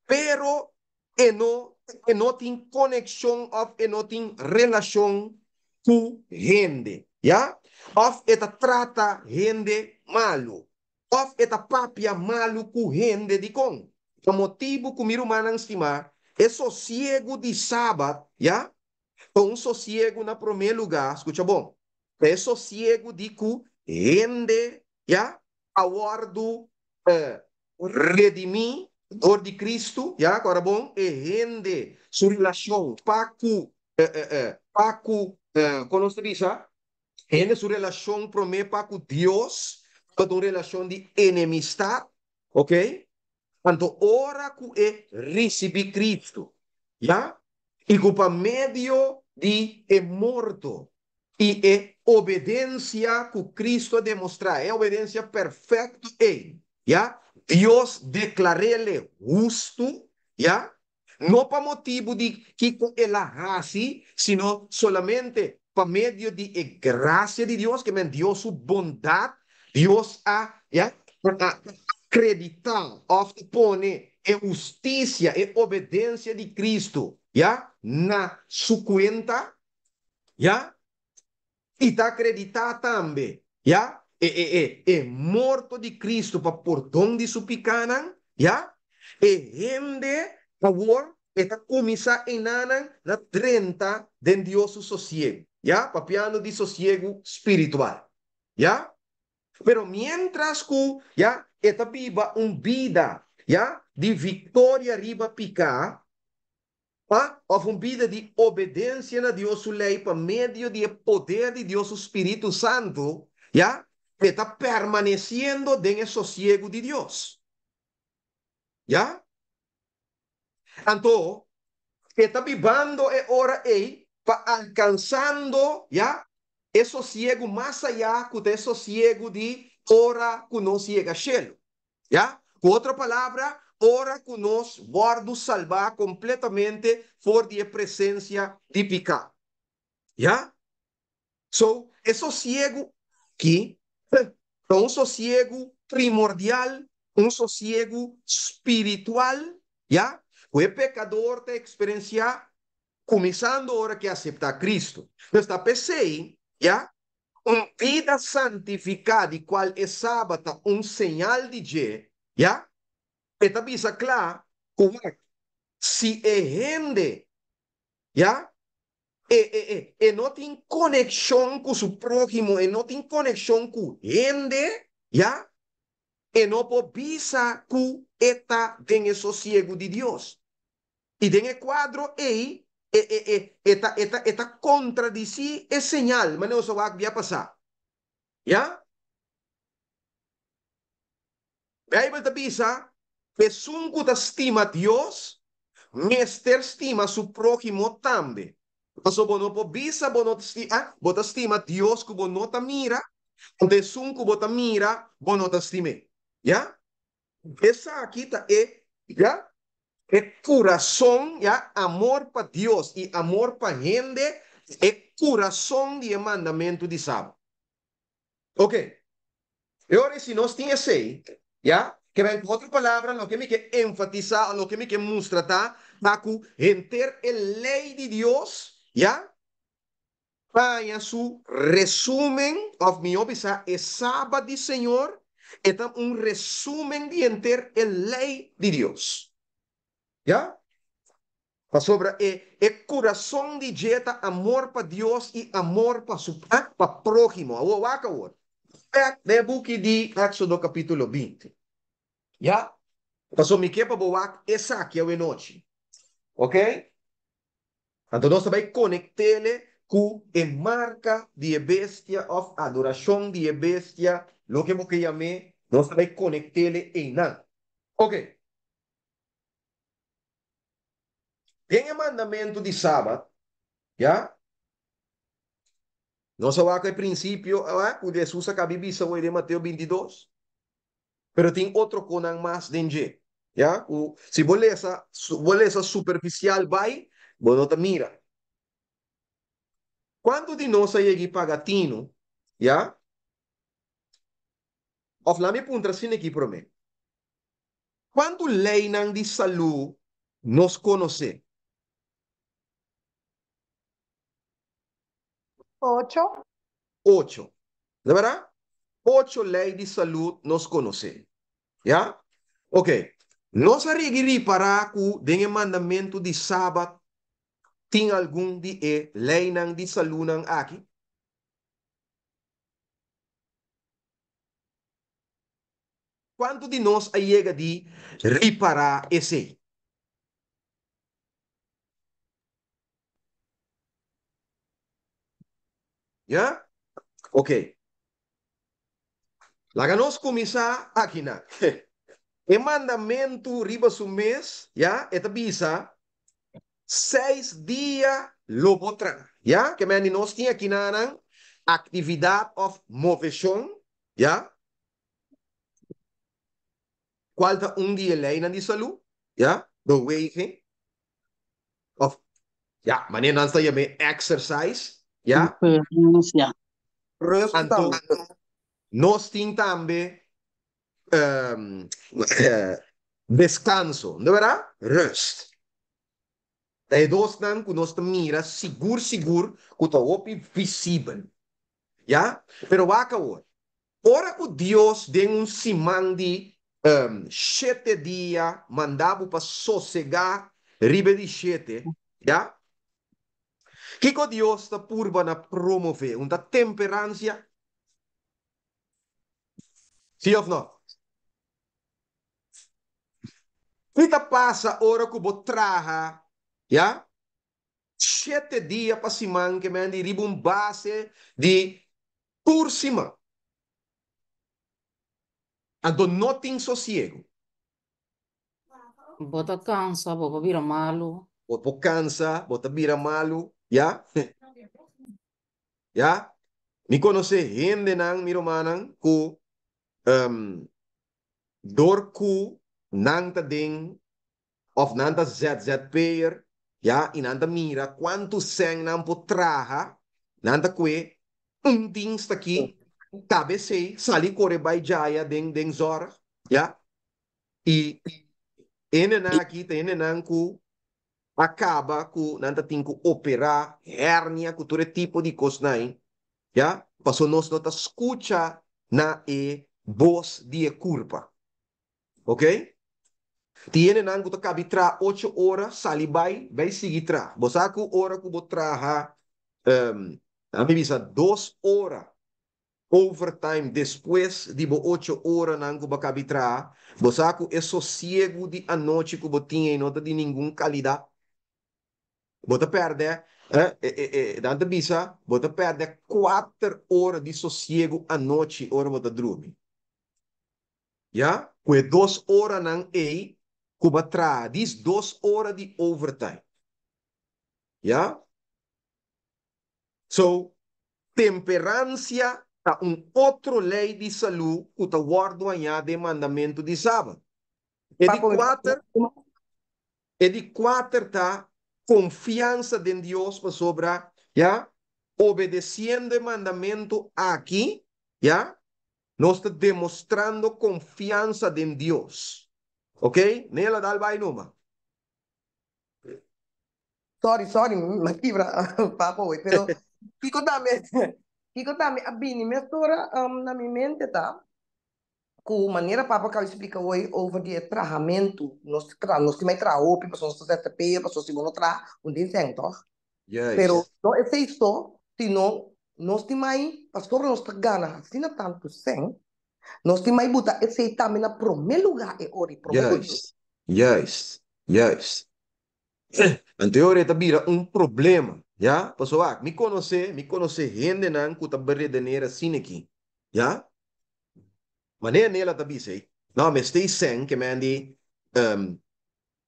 pero no tem conexão of no tem relação com gente, ya? Of eta trata gente malo, of eta papia malo com gente de com. O motivo que o meu manang estima é sossego de sábado, ya? Um sossego na primeiro lugar, escuta bom, é sossego de que gente, ya? Aguardo redimir dor de Cristo, já, agora bom, e rende sua relação como se diz, rende sua relação para com Deus, para uma relação de enemistade, ok? Quando ora que receber Cristo, já? E que por meio de morto e obediência que Cristo demonstra, é obediência perfeita, já? Deus declarou-lhe justo, já? Não para motivo de que ele hace, sino solamente para meio de graça de Deus, que me deu sua bondade, Deus já? Acreditar, ou pone justiça e obediência de Cristo, já? Na sua conta, já? E está acreditar também, já? Morto de Cristo para perdão de sua pecado, já? E gente, favor, esta comisa enanan na 30 de Dios su sosiego. ¿Ya? Papiano de sosiego espiritual. ¿Ya? Pero mientras que, ¿ya? Esta viva un vida, ¿ya? De victoria riba picar, of uma vida de obediência a Deus, sua lei, por meio do poder de Deus, o Espírito Santo, já está permanecendo dentro do sossego de Deus. Já? Então, está vivendo a hora aí, para alcançando, já? O sossego mais allá que o sossego de hora que não chega a cielo. Já? Com outra palavra, ora que nós vamos salvar completamente por a presença de pecado. ¿Ya? So, es sosiego que é um sosiego primordial, um sosiego espiritual, ¿ya? O pecador te experiencia começando ahora que acepta a Cristo. Está pensei, ¿ya? Uma vida santificada, qual é sábado, um sinal de Deus, ¿ya? Esta bisa claro, como se é gente, ¿ya? No tiene conexión con su prójimo, no tiene conexión con gente, ¿ya? No puede visa que está en el sosiego de Dios. Y en el cuadro ahí, esta contradice es señal, mas no se va a pasar, ¿ya? Bible te visa, es un que estima a Dios, Mister estima su prójimo también. Paso bono po bisa bono bota estima Dios que bono ta mira, ante sun que bota mira, bono ta estime. ¿Ya? Esa aquí está ¿ya? El corazón, ¿ya? Amor para Dios y amor para gente, el corazón de mandamiento de sábado. Ok. Y ahora si nos tiene seis, ¿ya? Que ven otra palabra, lo que me que enfatizar, lo que me que mostrar, Baku, enter el ley de Dios, ¿ya? Vaya su resumen of mi obisa es sábado de Señor, es un resumen de enter el ley de Dios, ¿ya? Para sobre el corazón de Jeta, amor para Dios y amor para su para prójimo. De buque de Éxodo capítulo 20. ¿Ya? Pasó mi que para boak esa aquí a noche. ¿Ok? Então, nós também conectele com a marca de bestia of adoração de bestia, lo que eu chamei, nós também conectele em nada. Ok. Tem o mandamento de sábado, já? Nós vamos ao princípio, o Jesus acabou de dizer em Mateus 22. Pero tem outro conan mais dentro, já? Se beleza superficial vai, você não mira. Quando de nós chega para gatino, já? Of lá me punta assim aqui para mim. Quando lei não de saúde nos conhece? 8. 8. ¿De verdad? 8 leyes de salud nos conocen. ¿Ya? Ok. Nos arregri para que den el mandamiento de sábado tiene algún de ley de salud aquí. ¿Cuánto de nos llega de reparar ese? ¿Ya? Ok. La que nos comienza aquí, ¿no? El mandamiento riba su mes, ¿ya? Esta visa 6 días lo botan, ¿ya? Que me nos tiene aquí nada actividad of movesión, ¿ya? ¿Cuál está un día ley de salud? ¿Ya? Beweging of, ya, mañana hasta llame exercise, ¿ya? Experiencia. Rest Entonces, también. nos tiene también descanso, ¿de verdad? Rest. Hay dos que nos mira seguro, que está visible. ¿Ya? Pero va a acabar. Ora que Dios den un simán de 7 dias, mandava para sossegar, ribe de 7, já? Que que Deus está purba na promover? Uma temperância? Sim ou não? Kita passa hora que vou traja, já? 7 dias para semana que me ribe um base de por cima. Ando não tem sossego. Bota cansa, bobo vira malo. Bota cansa, bota vira malo, já? Já? Me conhece gente nang miro manang ku dorku nang ta ding of nanta ZZP'er, ja, in anta mira quanto seng nan po traha, nanta kwe, dings aqui, tabe sei, sali kore bay jaya ding zora, ja, e ene na aqui, te ene nan ku, acaba ku nanta ting ku opera, hernia, ku ture tipo de cosnai, ja, paso nos nota escucha na voz de culpa, ok? Tiene nangu to kabi tra 8 horas, sali vai seguir tra. Bosaku hora ku botraha, a mim bisa 2 horas overtime depois de 8 horas nangu bakabi tra. Bosaku é sossego de a noite que botinha e nota de nenhum qualidade. Bota perde, danta bisa, bota perde 4 horas de sossego a noite, hora bota dormir. Ja? Com 2 horas nang ei, kuba tra, diz 2 horas de overtime. Ja? So, temperância tá outro lei de saúde que tá guardo aí de mandamento de sábado. E de quatro tá confiança em Deus para sobrar, já? Obedecendo o mandamento aqui, já? Nós está demonstrando confiança em Deus. Ok? Nela dá vai numa. Sorry, mas quebra papo hoy, pero Kiko dame abini me stora na minha mente tá, com maneira papo que eu explica hoje over de tratamento, nós também tra opi, pessoas que se pe, pessoas que vão tra um dia sem toch, pero Juist. não é isso, sino nós também pastor nós tá gana, se não tanto sem, nós também buta esse também na primeiro lugar é ori, primeiro Deus. Juist. Juist. Anterior vira problema, ja? Pessoal, me conhece gente não que tá beredeneira assim aqui, ja? Maneira nela tá sei. Não, mas tem sem que me andi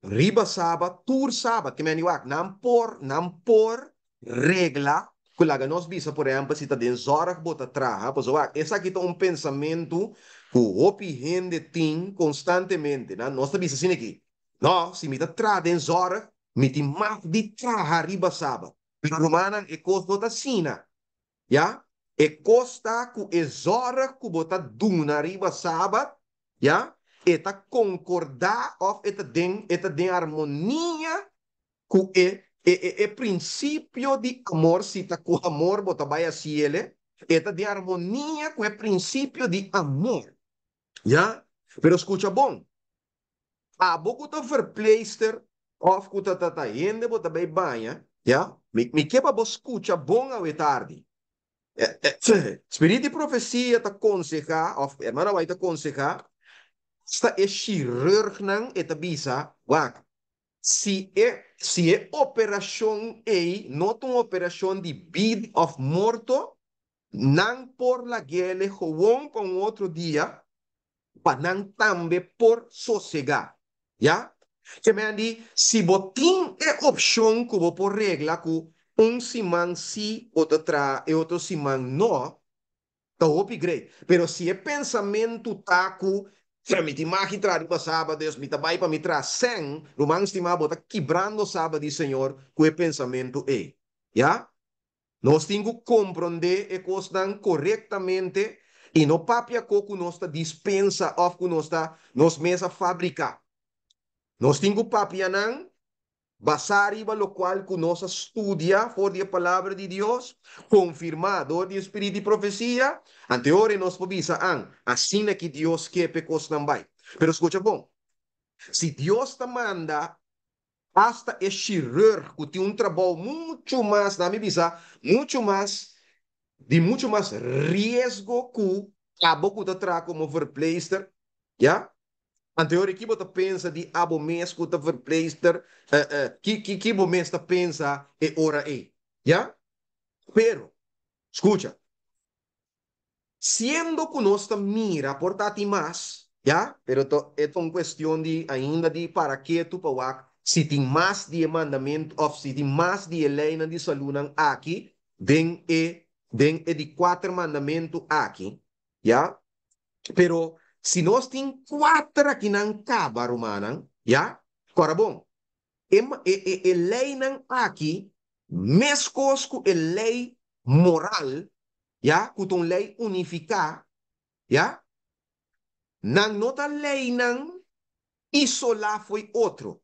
riba sábado, tour sábado, que me andi wak, não por regla, que lá nós bisa, por exemplo, se tá den zorg bota traha, pessoal, essa aqui tá pensamento que o opi gente tem constantemente, né? Nós tá bisa assim aqui. Não, se me tá tra den zorg, me tem mais de traha riba sábado. Pero romana é coisa da sina, ja? É costa que é zorg que bota duna riba sábado, ja? Eta concordar of eta den harmonia ku princípio de amor, se tá com amor, bota vai a ciele, eta de harmonia com princípio de amor, ja? Pero escucha bom, a boku tá verpleister of ku tá yende bota vai banha, ja? Me quepa bo escucha bom ao tarde. Espírito de profecia tá aconselhar, of hermana vai tá aconselhar, sta é cirurgião eta bisa, wak. Se é operação ei, não uma operação de vida of morto, não por la guerra, gewoon para outro dia, para não também por sossegar. Já? Que me andi, se botin é opção que vou por regra, que semana sim, outro semana não, tá upgrade. Pero se é pensamento taco, me te magistrar para sábado, me te vai para me tra sem, romang estimado, tá quebrando sábado, Senhor, com o pensamento é. Já? Nós temos que compreender e costan corretamente e não papia coco nós dispensa of que nós mesa fabricar. Nós temos que papia não basar iba lo cual que nós estudia por a palavra de Deus, confirmado de espírito de profecia, anterior nós povisa assim que Deus quer pecos não vai. Pero escucha, bom, si Dios te manda hasta el chirurgo, tiene un trabajo mucho más, na mi visa, mucho más, de mucho más riesgo que abo que te trae como verpleegster, ¿ya? Anterior que você pensa de abo mês que você verpleegster, que você mês pensa é hora aí, ¿ya? Pero, escucha, siendo que nós mira por tati más, ¿ya? Pero es una cuestión de ainda de para qué tu pawak, si tem más de mandamento, ou si tem más de lei de saludan aqui, den de quatro mandamentos aqui, ¿ya? Pero si nós tem quatro aqui não caba, romana, ¿ya? Agora bom, lei não aqui, mescos com a lei moral, ¿ya? Com uma lei unificada, ¿ya? Nang nota lei nang isola foi outro.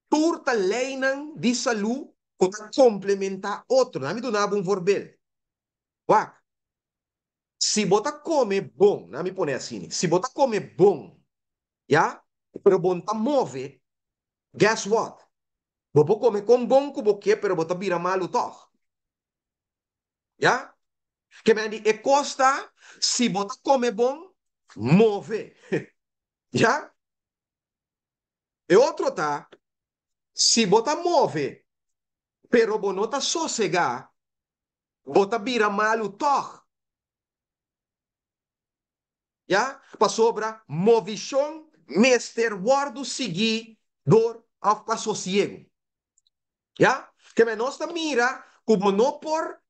Turta lei nang di salu kota complementa outro. Nami do nabong vorbel. Wak. Se bota come bom, nami pone assim. Se bota come bom, ya? Pero bom ta move. Guess what? Bobo come com bom kubo que pero bota bira malu toch. Ya? Que me andi e costa se bota come bom, move. Ya? E outro tá se bota move, pero bonota sossegar, bota bira malu toch. Ja? Pa sobra movichon, mester guardo seguir dor ao passosiego. Ja? Que me nosta mira, como não por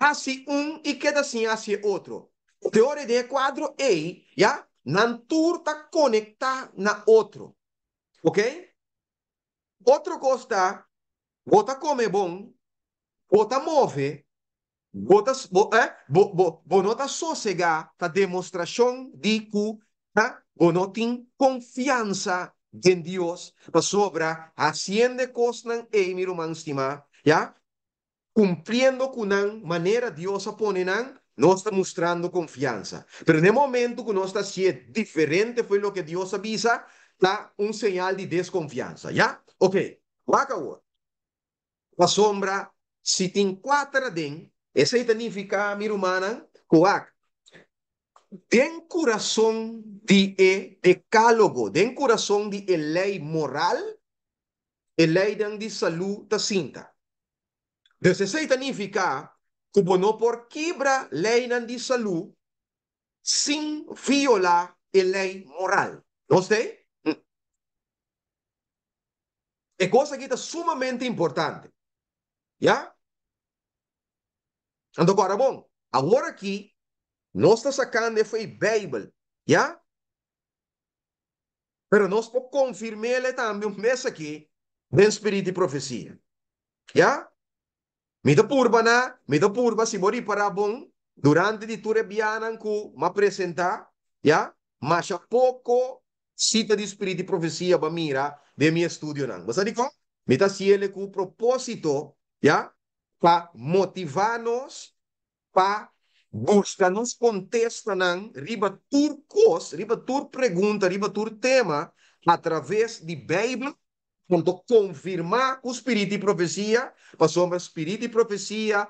assim e queda assim assim outro. Teoria de quadro é, ja? Não turta conectar na outro. Ok? Outro costa, bota come bom, bota move, bonota sossegar a demonstração de que bonotin confiança em Deus para sobra haciendo cosas e mi romanstima, ya cumpriendo con la manera Dios pone nos está mostrando confianza. Pero en el momento que nos está siendo diferente fue lo que Dios avisa, da un señal de desconfianza, ¿ya? Ok, acabó. La sombra, si te encuadra den, esa significa, mi humana, coac. Den corazón de decálogo, den corazón de ley moral, lei de salud da cinta. Entonces, eso significa que no por quebra lei de salud sin violar lei moral. ¿No sé? Es cosa que es sumamente importante. ¿Ya? Então, agora, bom, agora aqui, nós estamos sacando a Bíblia, ¿ya? Pero nós podemos confirmar também um mês aqui, do Espírito de Profecia. ¿Ya? Mita purba, si mori para bom, durante di ture bianan ku ma presenta, ¿ya? Mas a pouco cita de Espírito de Profecia ba mira de mi estudio nan. Basta dico, mita siele ku propósito, ¿ya? Pa motivarnos, pa buscarnos contesta nan, riba tur cos, riba tur pergunta, riba tur tema, através de Bíblia, quando confirmar o Espírito de Profecia, passou o Espírito de Profecia,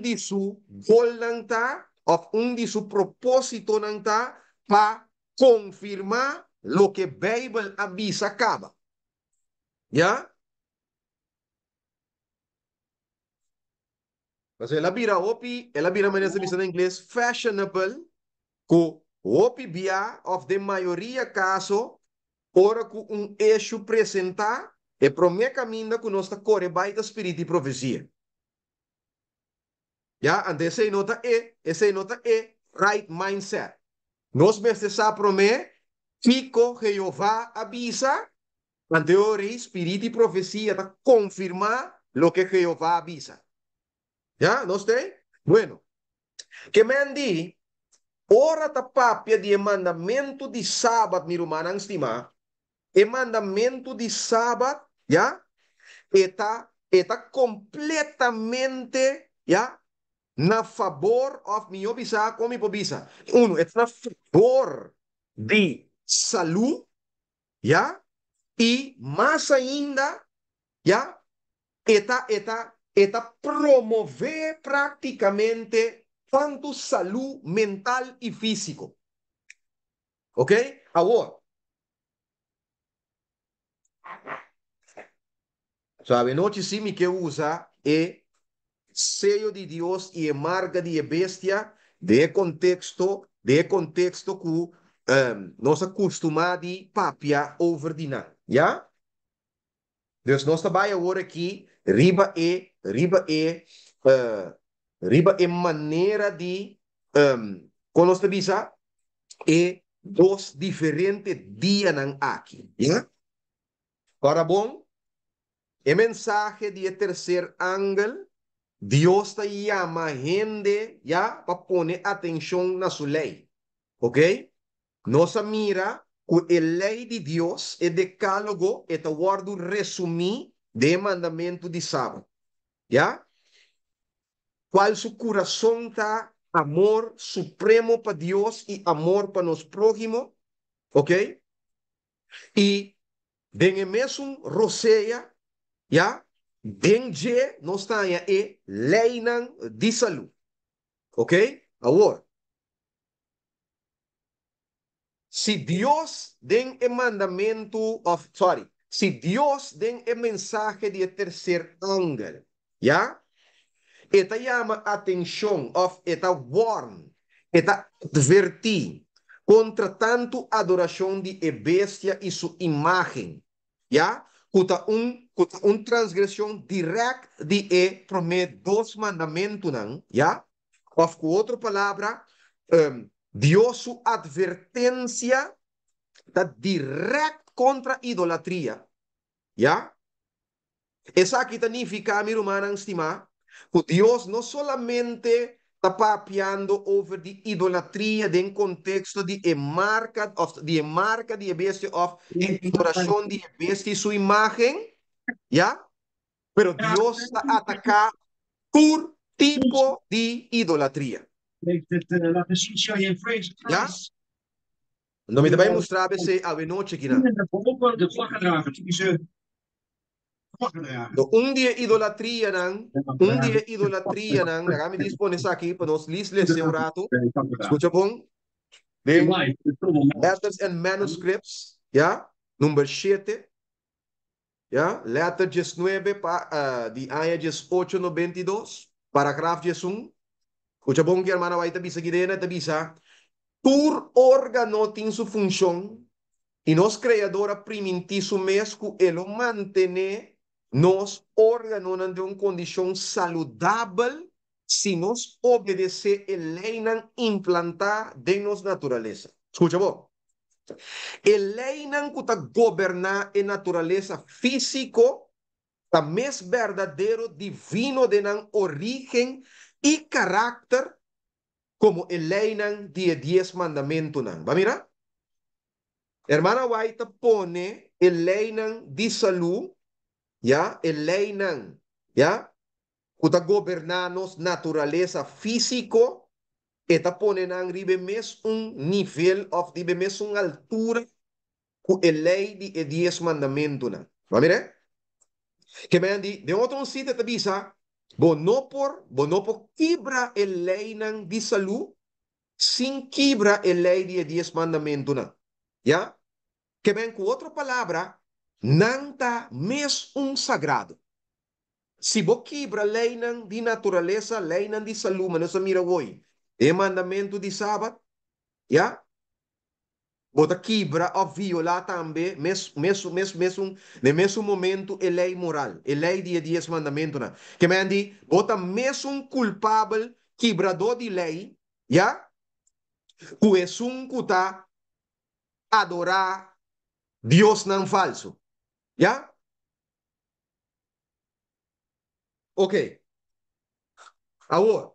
de seu gol não tá, ou de seu propósito não tá, para confirmar o que a Bíblia avisa acaba. Já? Mas ela vira maneira de dizer em inglês, fashionable, que opi bia, of de maioria caso, ora que eixo presentar, é para mim caminho que nós está corre baita espírito de profecia. Já, antes essa nota é right mindset. Nós mesmos sabe para mim, fico Jeová avisa, anterior espírito de profecia para confirmar o que Jeová avisa. Já, nós tem? Bueno, que me andi, ora ta papia de mandamento de sábado, mi irmã, estima, e mandamento de sábado, já, está completamente, já, na favor of mi obisa com mi pobisa. Uno, está na favor de salud, ¿ya? Y más ainda, ¿ya? Eta promover prácticamente tanto salud mental y físico. ¿Ok? Ahora, sabe, noche sí me que usa sello de Dios y marca de bestia de contexto que nos acostumamos de papia ordinar, ¿ya? Dus nós trabalha agora aqui, riba é maneira de, quando nós bisa, é dos diferentes dias aqui, ¿ya? Para bom, é mensagem de terceiro ângulo, Deus está chama a gente, ¿ya? Para poner atenção na sua lei, ok? Nossa mira que a lei de Deus, o decálogo, é o guardo resumir de mandamento de sábado. ¿Ya? Qual su coração está? Amor supremo para Deus e amor para nos prójimos. ¿Ok? E den mesmo roceia, ¿ya? Den je nos está e lei de saúde. ¿Ok? Agora, se Deus den o mandamento, se Deus den o mensagem de terceiro ângulo, ¿ya? Eta chama atenção, eta warn, eta advertir contra tanto adoração de bestia e sua imagem, ¿ya? Cuta transgressão direta de prometer dos mandamentos, ¿ya? Of com outra palavra, Deus sua advertência está direta contra idolatria, ¿ya? Essa aqui significa, mi hermana estimada, que Deus não solamente está papiando over de idolatria em contexto de marca de bestia of adoração de bestia e sua imagem, ¿ya? Pero Deus está atacando por tipo de idolatria, ¿ya? Não me vai mostrar se a noite aqui, não. Dia idolatria nang, nagami dispone sa aqui para nós ler um rato. Escuta bom? Letters and manuscripts, ya? Número 7, ya? Letter 19 di aya 18 no 22, paragrafo 1. Escuta bom que a hermana vai tabisa guidena tabisa. Por órgano tem sua função e nós criadora primitivo mesmo ele mantém nos órgãos de uma condição saudável se nós obedecer a lei implantada de nossa natureza. Escuta bom? A lei que está governar a natureza físico, está mais verdadeiro, divino de origem e caráter como a lei de 10 mandamentos. Va mira? Hermana White pone a lei de saúde, ¿ya? El ley ¿ya? Kuta gobernanos naturaleza físico, eta ponen ribe mes un nivel of ribe mes un altura ku el ley de 10 mandamentos na. Va mire? Que me andi de otro sitio te bisa, no por quebra el ley de salud sin quebra el ley de 10 mandamentos na. ¿Ya? Que ven con otra palabra, nanta mes un sagrado. Se você quebra a lei de natureza, lei de saúde, mas não mira hoje, é mandamento de sábado, já? Você quebra ou viola também, no mesmo momento, a lei moral, a lei de 10 mandamentos. Que me andi, você mesmo culpável, quebrador de lei, já? Que é que está adorar Deus não falso, já? Ok. Agora,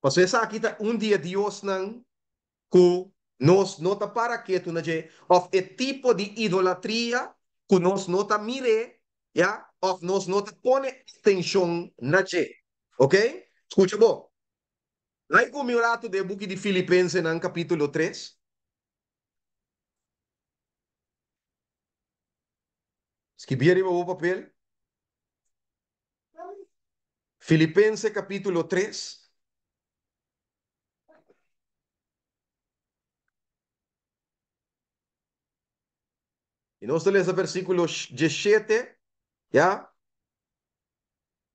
você sabe que dia Deus não que nos nota para que tu naje of a tipo de idolatria que nos nota mire, ya, of nos nota pone atenção naje. Ok? Escucha bom. Aí com o de book de Filipenses no capítulo 3, Escribir o papel. Filipenses capítulo 3. E nós lemos o versículo 17, já?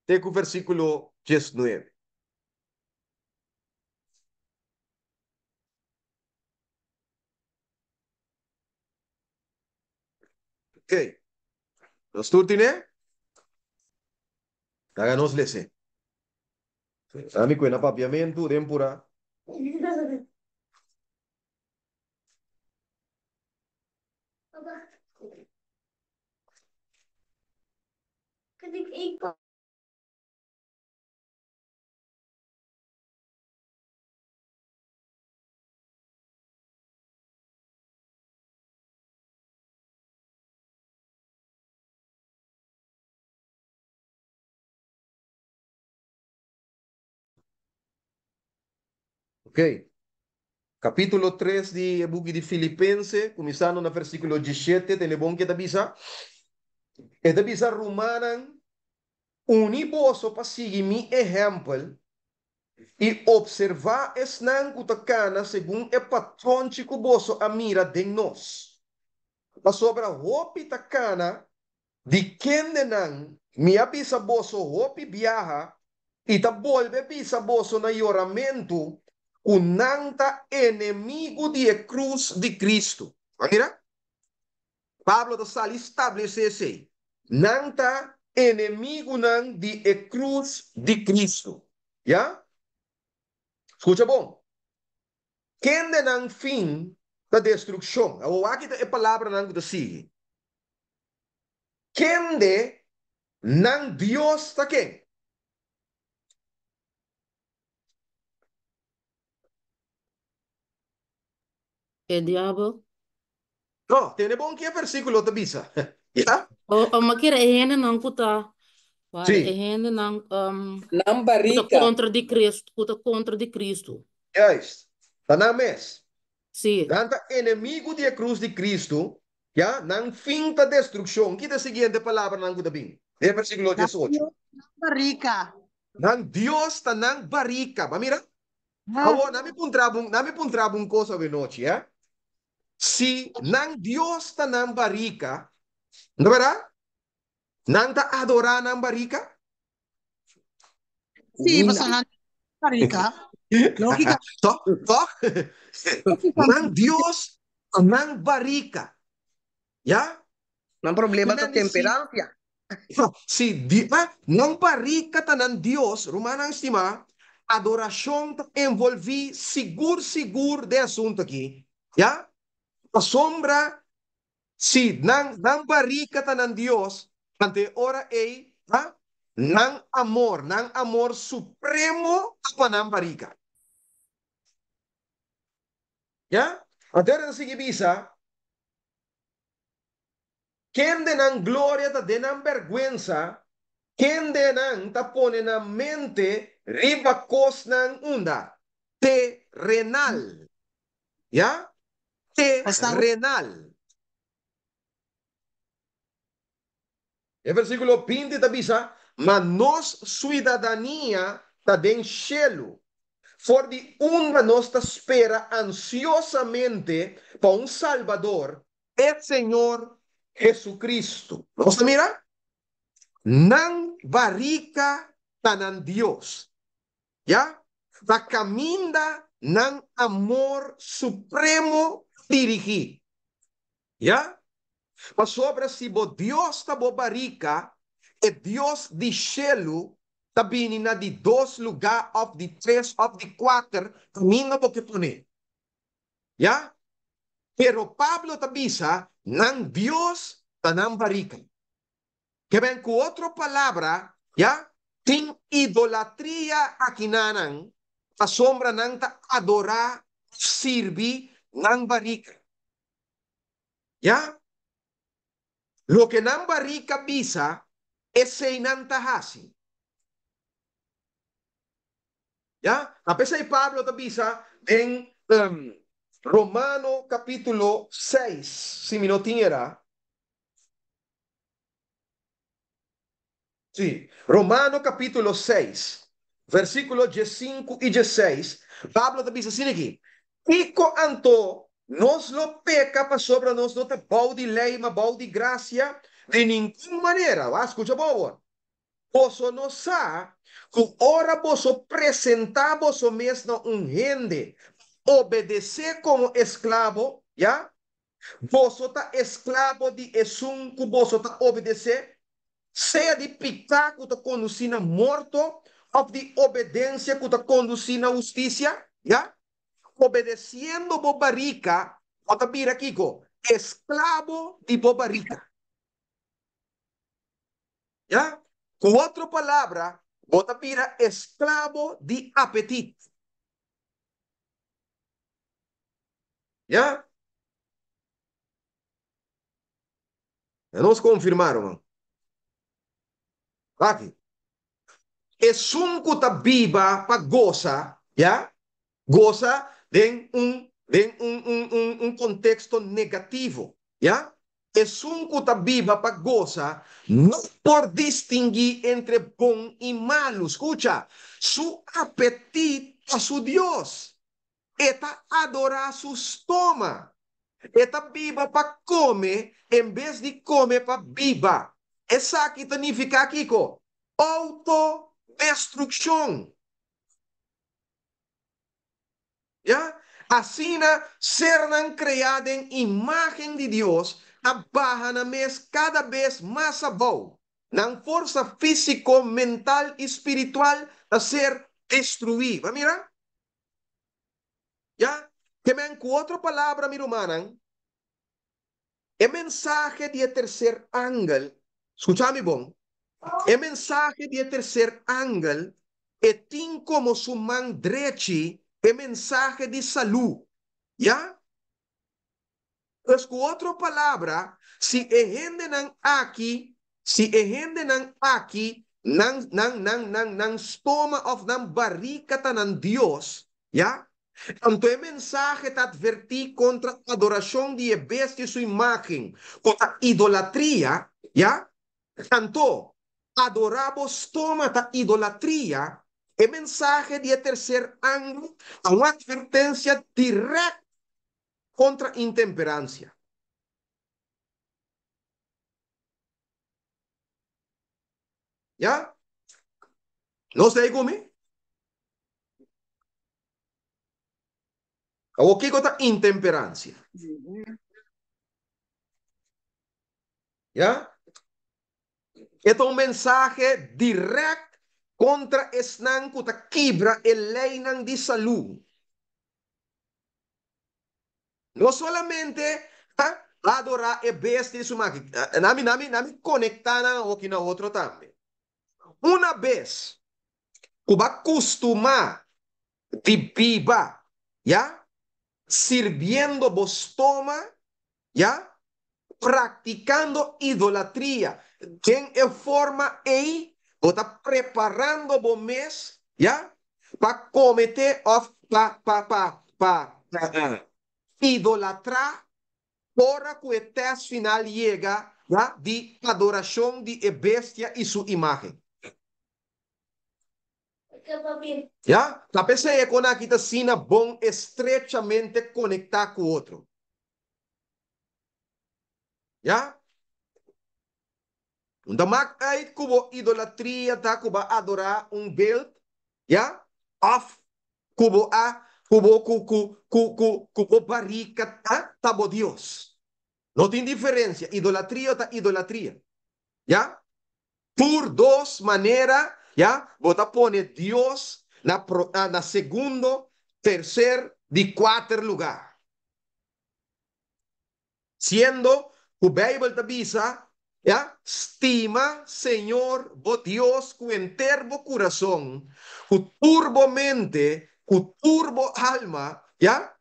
Até o versículo 19. Ok. Nós tudo, né? Háganos lese. Ami ko na papiamento, tempura. Ok. Capítulo 3 de buku de Filipenses, começando no versículo 17, tem bom que te avisa. E te avisa Romanan, uniboso para seguir mi exemplo e observar esnan kutacana según e patrón chico boso a mira de nós. A sobra hopi takana de quem de nan mi abisa boso hopi viaja e ta volve bisa boso na lloramento unanta enemigo de cruz de Cristo. Mira? Pablo da Sal establece esse. Nanta enemigo nan de cruz de Cristo. Já? Escucha bom. Quem de nan fim da destruição? O aqui é a palavra nan que sigue. Quem de nan Deus ta quem? El diabo. No, tem bom que é versículo te bisa. Já? O makira ehene nang kuta. Para Sim. ehene nang Não kuta barrica. contra de Cristo, kuta contra de Cristo. É isso. Tá na mes. Sim. Nanta enemigo de cruz de Cristo, já? Nan fim da destruição. Que é a seguinte palavra nan kuta bing? É versículo 18. Rica. Nan Deus ta nan barika. Ba mira? Ah, Awo, nami puntrabong ko sa noche, ya? Si nang Dios ta nang barika, no verdad? Nang ta adora nang barika? sí, pues son rica. Lógica. To? Nang Dios ta nang barika. Ya? Não problema da Kunan si temperancia. nang barika ta nang Dios, Romanang estima, adoração ta envolvi sigur de assunto aqui. Ya? A sombra si nang barika ta ng Diyos, ante ora ay nang amor supremo pa ng barika. Ya? Ante ora sige bisa, quem de nang gloria ta de nang vergüenza, quem de nang tapone na mente ribakos ng unda, terrenal. Ya? Terrenal. El versículo 20 te avisa, mas nos cidadania está den cielo. For de uma nossa espera ansiosamente para um Salvador, el Senhor Jesucristo. Vamos a mirar? Nan barrica tanan Dios. ¿Ya? La caminda nan amor supremo dirigir. ¿Ya? Mas sobre si bo Dios ta bo barika, e Dios di cielo, tabini na di dos lugar of the tres of the quatro, caminho po que pone. Ya? Pero Pablo tabisa, nang Dios ta nang barika. Que ven con otra palabra, ya? Tin idolatria akinanang, a sombra nang ta adora, sirvi, nang barika. Ya? Lo que nan barrica bisa es seinantahasi. ¿Ya? A pesar de Pablo te bisa en Romano capítulo 6, si mi no tiera, Sí, Romano capítulo 6, versículos 5 y 16, Pablo te dice así aquí, Ico anto, nos lo peca para sobre nos no te bau de lei, ma bau de gracia, de ninguna manera, va, escucha, bobo, poso no sa, que ora poso presentar poso mesmo un gente, obedecer como esclavo, ¿ya? Vos está esclavo de esun que vos está obedecer, seja de pecado que está conduzindo a morto, ou de obediência que está conduzindo a justiça, já? Obedecendo bobarica, bota vira aqui, esclavo de bobarica, já? Com outra palavra, bota vira esclavo de apetite, já? Nós confirmaram, aqui. Es un que está viva para goza, já? Goza de un contexto negativo, ¿ya? Es un que está viva para goza, no por distinguir entre bon y malo. Escucha, su apetito a su Dios, está adorar su estómago, está viva para comer en vez de comer para viva. Esa aquí significa, Kiko, autodestrucción. ¿Ya? Así serán creadas en imagen de Dios, trabajan a mes cada vez más abajo. La fuerza físico, mental y espiritual a ser destruida. Mira, ¿ya? Que me han cuatro palabras, mi hermana. El mensaje de tercer ángel, escúchame, bon. El mensaje de tercer ángel es como su man derecho, el mensaje de salud. ¿Ya? Pues con otra palabra, si ejendenan aquí, si ejendenan aquí, nan stoma of nan barrica tanan Dios, ¿ya? Tanto el mensaje te advertí contra adoración de bestia y su imagen, contra idolatría, ¿ya? Tanto adoramos toma ta idolatría, el mensaje de tercer ángulo, a una advertencia directa contra intemperancia. ¿Ya? ¿No se come? ¿O qué cosa? Intemperancia. ¿Ya? Este es un mensaje directo contra esnan que quebra el leinan de salud. No solamente adorar el bestia de su máquina. Nami conectada o que no otro también. Una vez que va a acostumar de viva, ¿ya? Sirviendo vos toma, ¿ya? Practicando idolatría. ¿Quién es forma ahí? O está preparando vos mes, ¿ya? Para cometer of idolatrar para que el test final llega, ¿ya? De adoración de bestia y su imagen. ¿Ya? La PC con aquí está sina bon estrechamente conectado con otro. ¿Ya?Unda mak uit kubo idolatria ta kuba adorar un beeld, ya? Of kubo kubo barrica tabo Dios. No tiene diferencia, idolatría ta idolatría, ya? Por dos maneras, ya? Vota pone Dios na segundo, tercer, de cuarto lugar. Siendo que Bible te avisa, ¿ya? Estima, Señor, vos Dios, con entero corazón, con turbo mente, con turbo alma, ¿ya?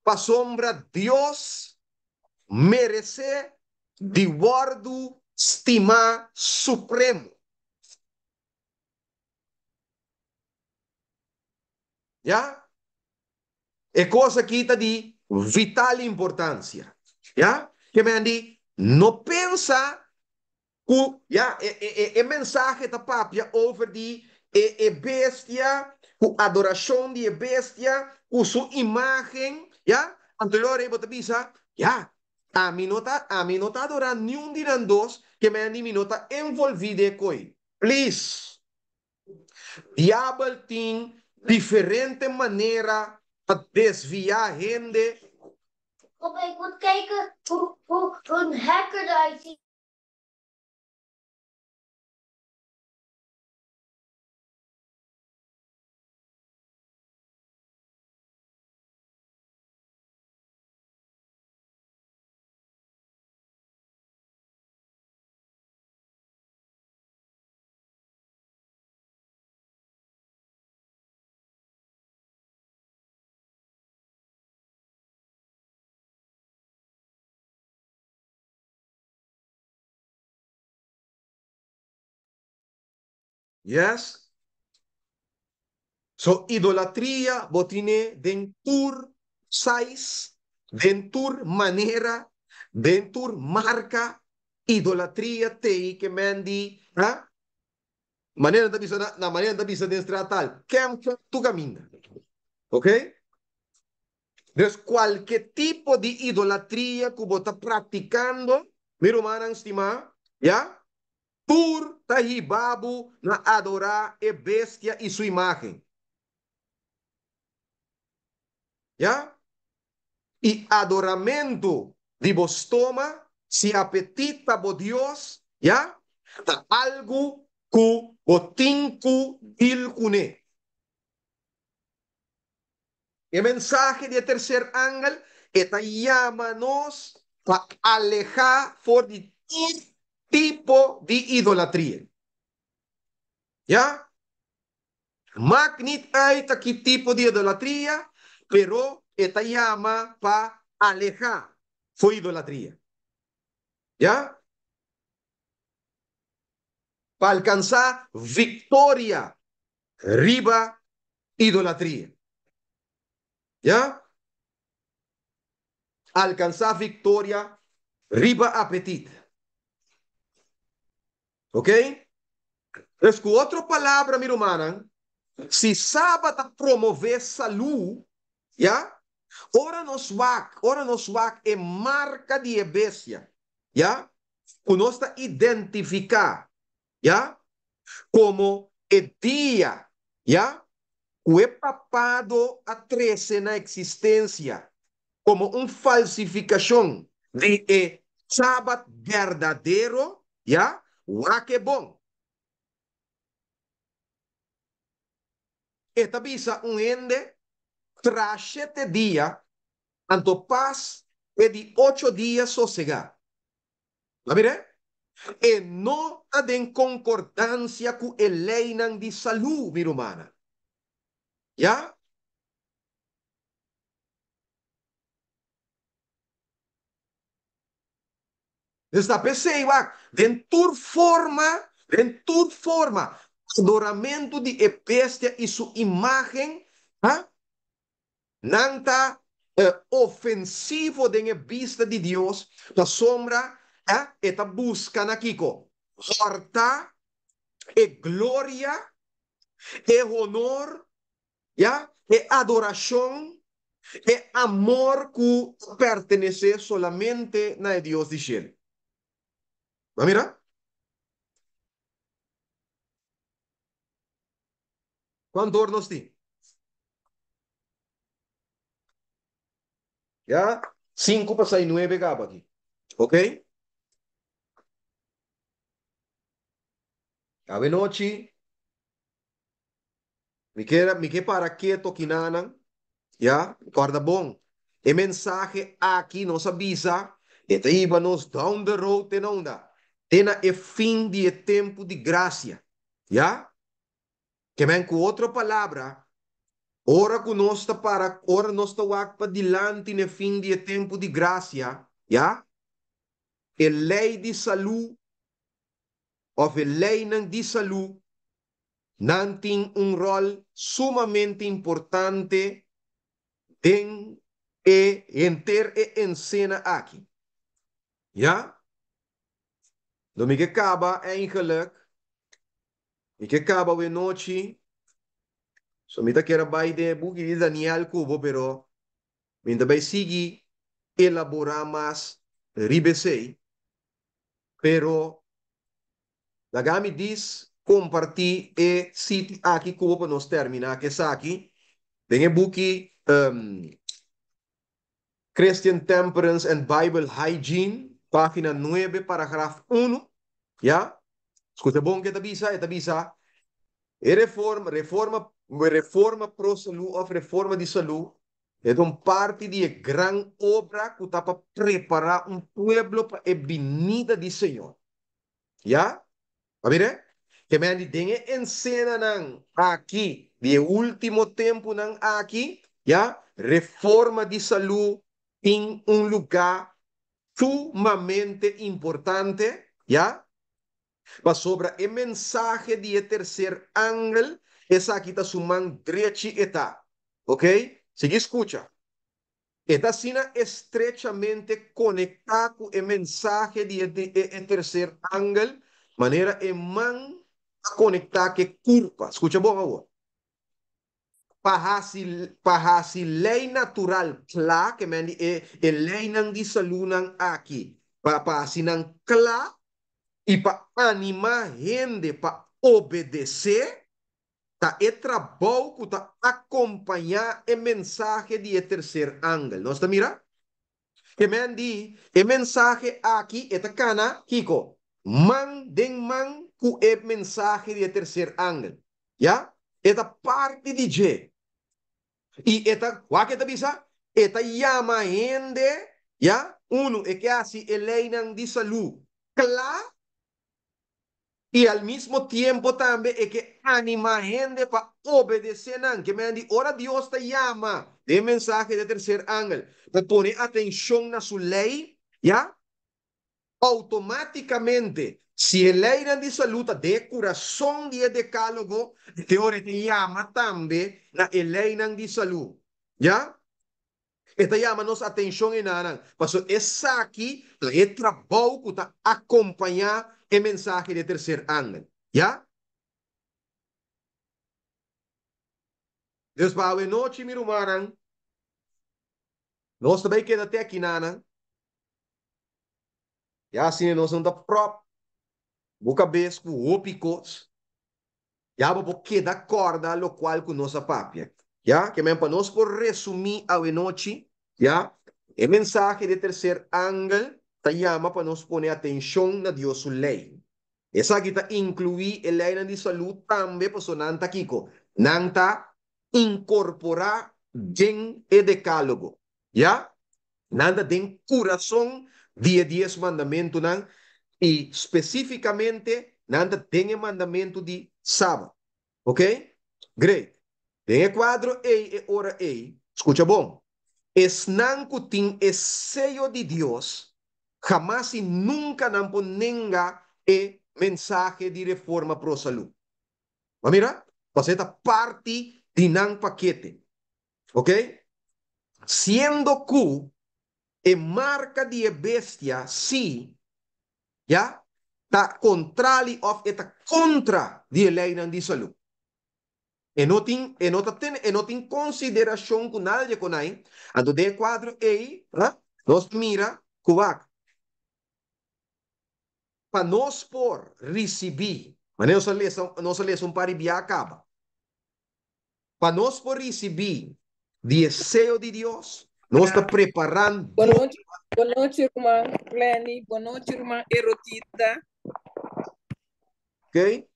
Pa sombra Dios merece de guardo, estima supremo, ¿ya? Es cosa que está de vital importancia, ¿ya? Que me han dicho, no piensa Ja, mensaje da papia over die bestia, cu adoração de bestia, cu sua imagem, ja, anterior eu te bisa, ja, a mim não tá adorando nenhum de dos que me nota envolvido coi. Please, diabo tem diferente maneira a desviar gente. Papa, ik moet kijken hoe een hacker eruit ziet. Yes? So, idolatria botine dentur size, dentur manera, dentur marca, idolatria tei que mendi, ha? Manera da bisa na manera da bisa den stratal, kem tu camina. ¿Ok? Entonces, cualquier tipo de idolatría que vos estás practicando, mi hermana estimada, ¿ya? Por tahibabu na adorar a bestia y su imagen. ¿Ya? Y adoramento de vos toma, si apetita por Dios, ¿ya? Da algo que botinku ilcune. El mensaje de tercer ángel está llámanos para alejar por de todo tipo de idolatría. ¿Ya? Magnit hay qué tipo de idolatría, pero esta llama para alejar fue idolatría. ¿Ya? Para alcanzar victoria, riba, idolatría. ¿Ya? Alcanzar victoria, riba apetito. ¿Ok? Es con otra palabra, mi hermana, si sábado promover salud, ¿ya? Ora nos wak é marca de ebésia, ¿ya? Conosca identificar, ¿ya? Como el día, ¿ya? Fue papado a 13 na existencia, como una falsificación de sábado verdadero, ¿ya? Wak é bom. Esta visa un ende tras 7 días, tanto paz é de 8 días sossegar. ¿La mire? E não está em concordância com a lei de saúde, minha irmã. Já? Está pensando, dentro forma, adoramento de bestia e sua imagem, não está ofensivo de vista de Deus, na sombra, está buscando aqui, horta, e glória, e honor, ¿ya? E adoración, e amor que pertenece solamente a Dios de cielo. ¿Va mira? ¿Cuánto hornos ti? ¿Ya? 5 para 6, 9 gaba aquí. ¿Ok? Ave noche, me queda para quieto quinanan, ¿ya? Guarda bom. El mensaje aquí nos avisa, este íbamos down the road de onda. Tena el fin de tiempo de gracia, ¿ya? Que ven con otra palabra, ora conosco para, ora nós está para dilante no fim de tempo de graça, já? A lei de saúde, ou a lei de saúde, não tem rol sumamente importante em ter e em cena aqui, já? Dan ik acaba eigenlijk. Ik acaba we noche. So mita kera bij de buki di Daniel Kubo, pero minta bij sigi elaborar más ribesei. Pero Lagami diz compartir e siti aqui Kubo para nos terminar que aqui. Tem buki Christian Temperance and Bible Hygiene, página 9, paragrafo 1. ¿Ya? Escuta bom que está bisa. Reforma pro saúde of reforma de saúde é uma parte de grande obra que está para preparar pueblo para a vinda do Senhor. ¿Ya? A ver, que me dinge encena nang aqui, de último tempo nang aqui, ¿ya? Reforma de saúde em lugar sumamente importante, ¿ya? Mas sobre o mensagem de terceiro ângulo, essa aqui está sumando direito eta, ok? Sigue escucha. Está sendo estrechamente conectado com o mensagem de terceiro ângulo, maneira é man conectar que curva. Escucha bom agora. Para lei natural clara, que é lei não de saúde aqui. Para assinar clara, e para animar gente para obedecer, tá é trabalho que tá acompanhar a mensagem de terceiro ângulo. Nós tá mira? Que me di, a mensagem aqui é cana, Kiko. Man com a mensagem de terceiro ângulo. Já? É parte de J. E o que tá bisa? Esta chama gente, já? Uno é que assim, Elena de saúde. Claro. Y al mismo tiempo también es que anima gente para obedecer, que me han dicho, ahora Dios te llama, de mensaje de tercer ángel, te pone atención a su ley, ¿ya? Automáticamente, si el ley de salud de corazón de decálogo, te ahora te llama también la ley de salud, ¿ya? Esta llama-nos atenção em nada. Pastor, essa aqui é trabalho que está acompanhar a mensagem de terceiro ângulo. Já? Deus para a noite, meu irmão. Nós também queda até aqui, nana. Já assim, nós não dá próprio. Boca besco, opicos. Já vou quedar corda, lo qual com nossa papia. Já? Que mesmo para nós por resumir a noite, já? A mensagem de terceiro ângulo te chama para nos pôr atenção na Deus sua lei. Essa aqui está incluir a lei de saúde também para o nanta Kiko. Nanta incorporar gen e decálogo. Já? Nanta den coração de 10 mandamentos nan e especificamente nanta tem o mandamento de sábado. Ok? Great. Tem o quadro e hora e. Escucha bom. Es nanco tin es sello de Dios, jamás y nunca nan ponenga mensaje de reforma pro salud. Mira, pues esta parte de nan paquete, ¿ok? Siendo que en marca de bestia, sí, ya, está contrario o está contra de lei de salud. E não tem consideração com nada de conai. Então, de quadro aí, nós mira, cubac. Para nós por receber, mas não se lê um paribia acaba. Para nós por receber desejo de Deus, nós está preparando. Boa noite, irmã Glenny. Boa noite, irmã Erotita. Ok?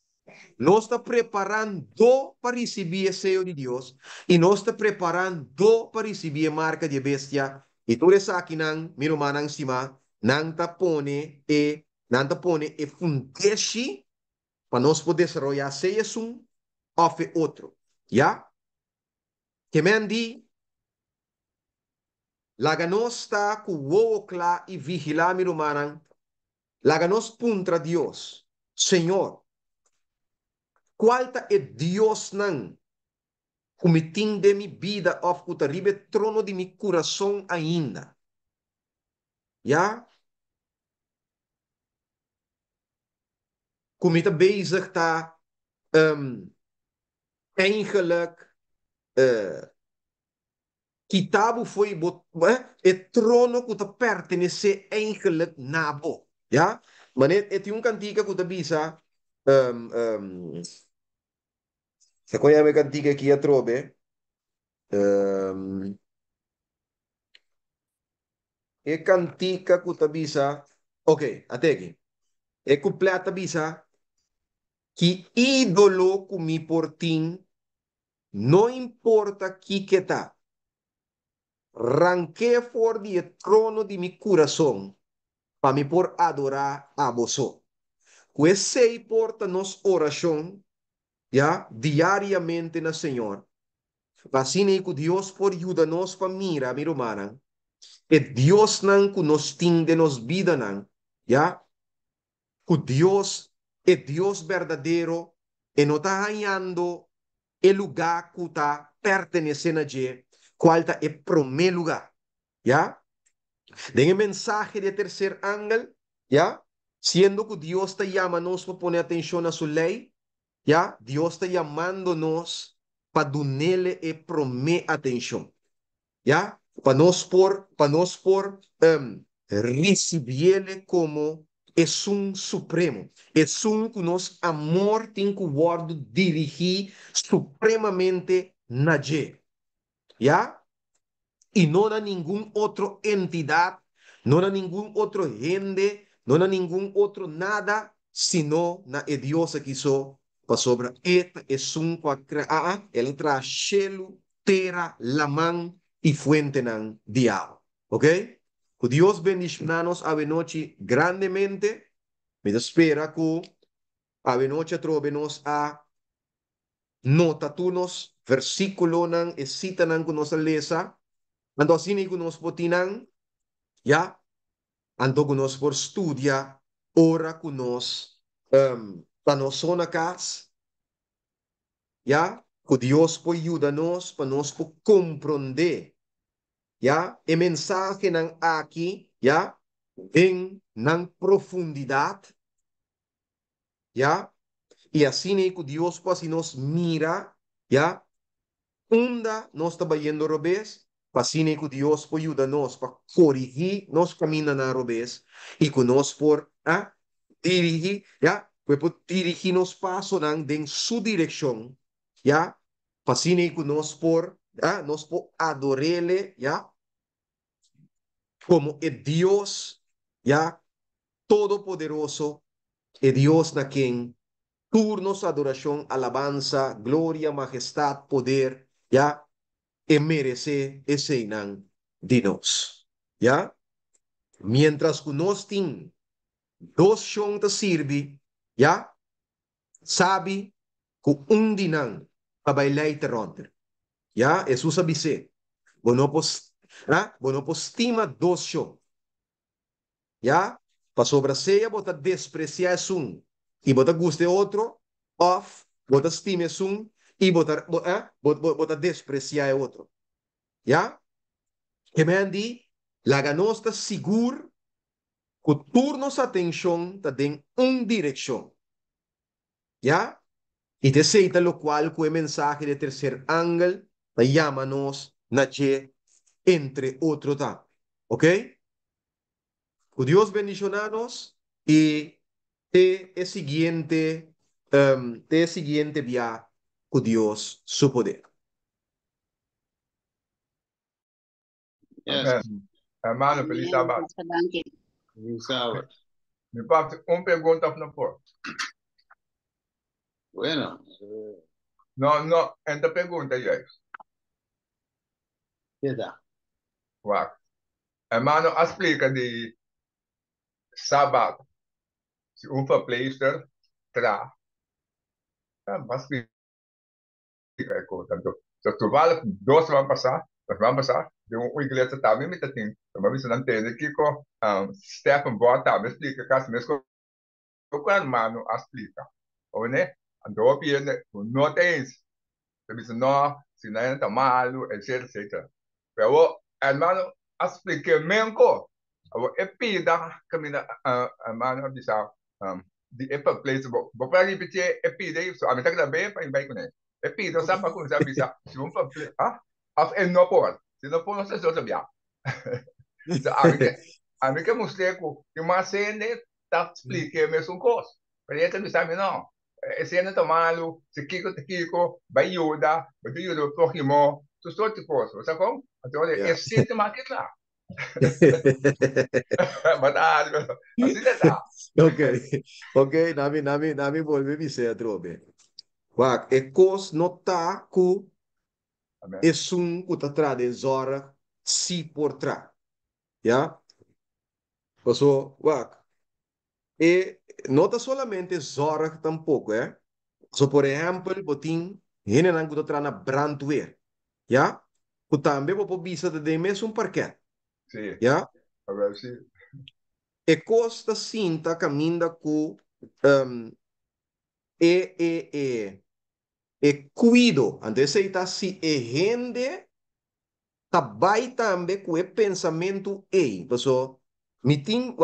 Nós está preparando para receber o sello de Deus e nós está preparando para receber a marca de bestia. E tudo isso aqui, meu irmão, em cima, não está pone e fundeixe para nós poder desarrollar seja um ou outro. Já? Que me andi, laga nós está com o claro e vigilar, meu irmão, laga nós contra Deus. Senhor, qual é Deus não? Comitim de mi vida of utaribe trono de mi coração ainda. Já? Kom je bezig ta eigenlijk Kitabu foi het trono que te pertenece eigenlijk nabo. Ja? Maar het un cantica que te bisa se conhece cantica aqui a trobe e cantica que te bisa ok, até aqui. E completa bisa que ídolo comi por ti não importa que tá. Ranqué for de trono de mi coração para me por adorar a você. Que sei porta nos oração, já, diariamente na Senhor. Assim que Deus por ajuda nos para mira, mi romana. E Deus não que nos tem de nos vida não, já. Que Deus é Deus verdadeiro e não está ganhando o lugar que está pertenecendo a Ele, qual está é primeiro lugar, já. Den el mensaje de tercer ángel, ¿ya? Siendo que Dios te llama nos para poner atención a su ley, ¿ya? Dios está llamándonos para darle y prometer atención, ¿ya? Para nos por recibirle como es un supremo, es un que nos amor tiene que guardar dirigir supremamente nadie, ¿ya? Y no a ningún otro entidad, no a ningún otro gente, no a ningún otro nada, sino na Dios que quiso para sobre esta es un el trashelu, terra, la man y fuente nan diablo. ¿Ok? Que Dios bendicionanos a noche grandemente. Me espera que a noche trovenos a nota tunos, versículo nan, e cita nan que nos lesa. Ando assim que nos potinan, ya, ando que nos por estudia, ora que nos, para nos zona casa, ya, que Dios por ayuda nos, para nos por compreender, ya, el mensaje nan aquí, ya, en nan profundidad, ya, y así que Dios pues si nos mira, ya, onda nos está yendo robes, pasine que Dios por ayudarnos para corregir nos camina na robes y que nos por dirigir, ya, pues por dirigirnos paso en su dirección, ya, pasine que nos por adorarle, ya, como el Dios, ya, todopoderoso, el Dios na quien turnos, adoración, alabanza, gloria, majestad, poder, ya, e merece ese inan de nos. ¿Ya? Mientras que nos tin dos shon te sirve, ¿ya? Sabe que un dinan para bailar te ronder. ¿Ya? Eso sabe ser. Bueno, pues, bueno, pues estima dos shon. ¿Ya? Para sobreseia, bota despreciar un. Y bota guste otro, off, bota estime un. Y bota despreciar otro. ¿Ya? Que me han dicho, la ganosta seguro que turnos atención ta den un dirección. ¿Ya? Y te seita lo cual que el mensaje de tercer ángel te llámanos nache entre otro ta. ¿Ok? Que Dios bendicionanos y te siguiente vía que Dios su poder. Yes, Amén. Hermano, feliz sábado. feliz sábado. Me parte pergunta no por. Bueno, No, esta pergunta ya es. ¿qué da? Wow. Hermano, explica de sábado. Se verpleegster tra. Mas explica coisa. Então, toevallig dos van passar, de uma igreja também me tem. Mas você não entende que com Stephen Bott também explica, caso mesmo com o hermano explica. Ou né? Andou piano, não tem isso. Então, não, se não é malo, etc, etc. Pero, hermano, explica mesmo. É pida, caminha, hermano, bisa, di place bo para repetir e pide so a metà da bem para vai com ele e pide sabe para começar a bisa se um para af en no por se não por não se sabia so a mim que mostrei com e mais cena tá explique mesmo um coisa para ele também sabe não cena tá malo se kiko vai ajuda vai ajuda próximo tu só te coisa sabe como então é sempre mais que lá mas assim tá Ok, ok, nami volve dizer trobe. Wak, e cos nota ku Amen. es un kutatra de zora si por tra. ¿Ya? Paso, wak. E nota solamente zora tampoco, ¿eh? So, por ejemplo, botín, hene nang kutatra na brandweer. ¿Ya? Kutambe po bisa de mes un parquet. Sì, ¿Ya? vabbè, sì. E costa cinta caminda ku um, cuido. Antes está si e gente tabai tambe ku e pensamento e. Paso, mitin,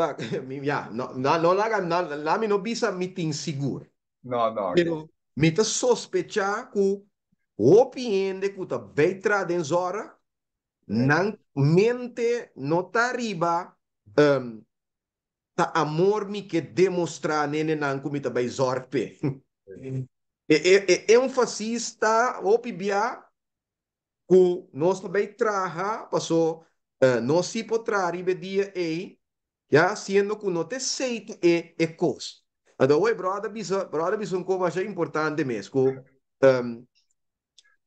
ya, no la la mi no bisa mitin seguro. No, no, Pero mi ta sospecha ku opiende ku ta beitra den zora, nan mente no ta riba ta amor mi que demonstrar nene nan ku mi ta bei zorpe. É um fascista, ou pibia, que nós também traja, passou, nós se potrari dia e, já, sendo que não te aceita é coisa. Então, oi, brother, bisa como é importante mesmo,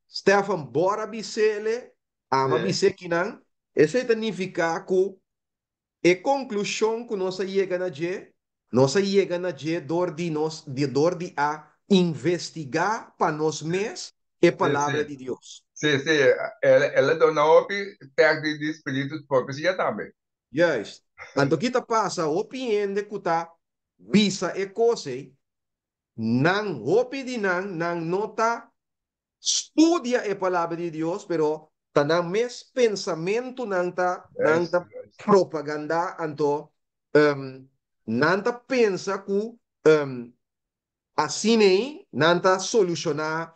Stefan, bora bisele, ama sì, bise kinan, isso significa que a conclusão que nós chega na je dor de a investigar para nós mesmos a sì, palavra sì. de Deus. Sì, sì, ela dona opi perde di spirito proprio sia também. Yes. Então, kita passa, opiende que tá visa e coisa, não opi de não nota, estudia a palavra de Deus, pero tá na mes pensamento não Yes, tá propaganda, então, não tá pensa que assim nem nanta solucionar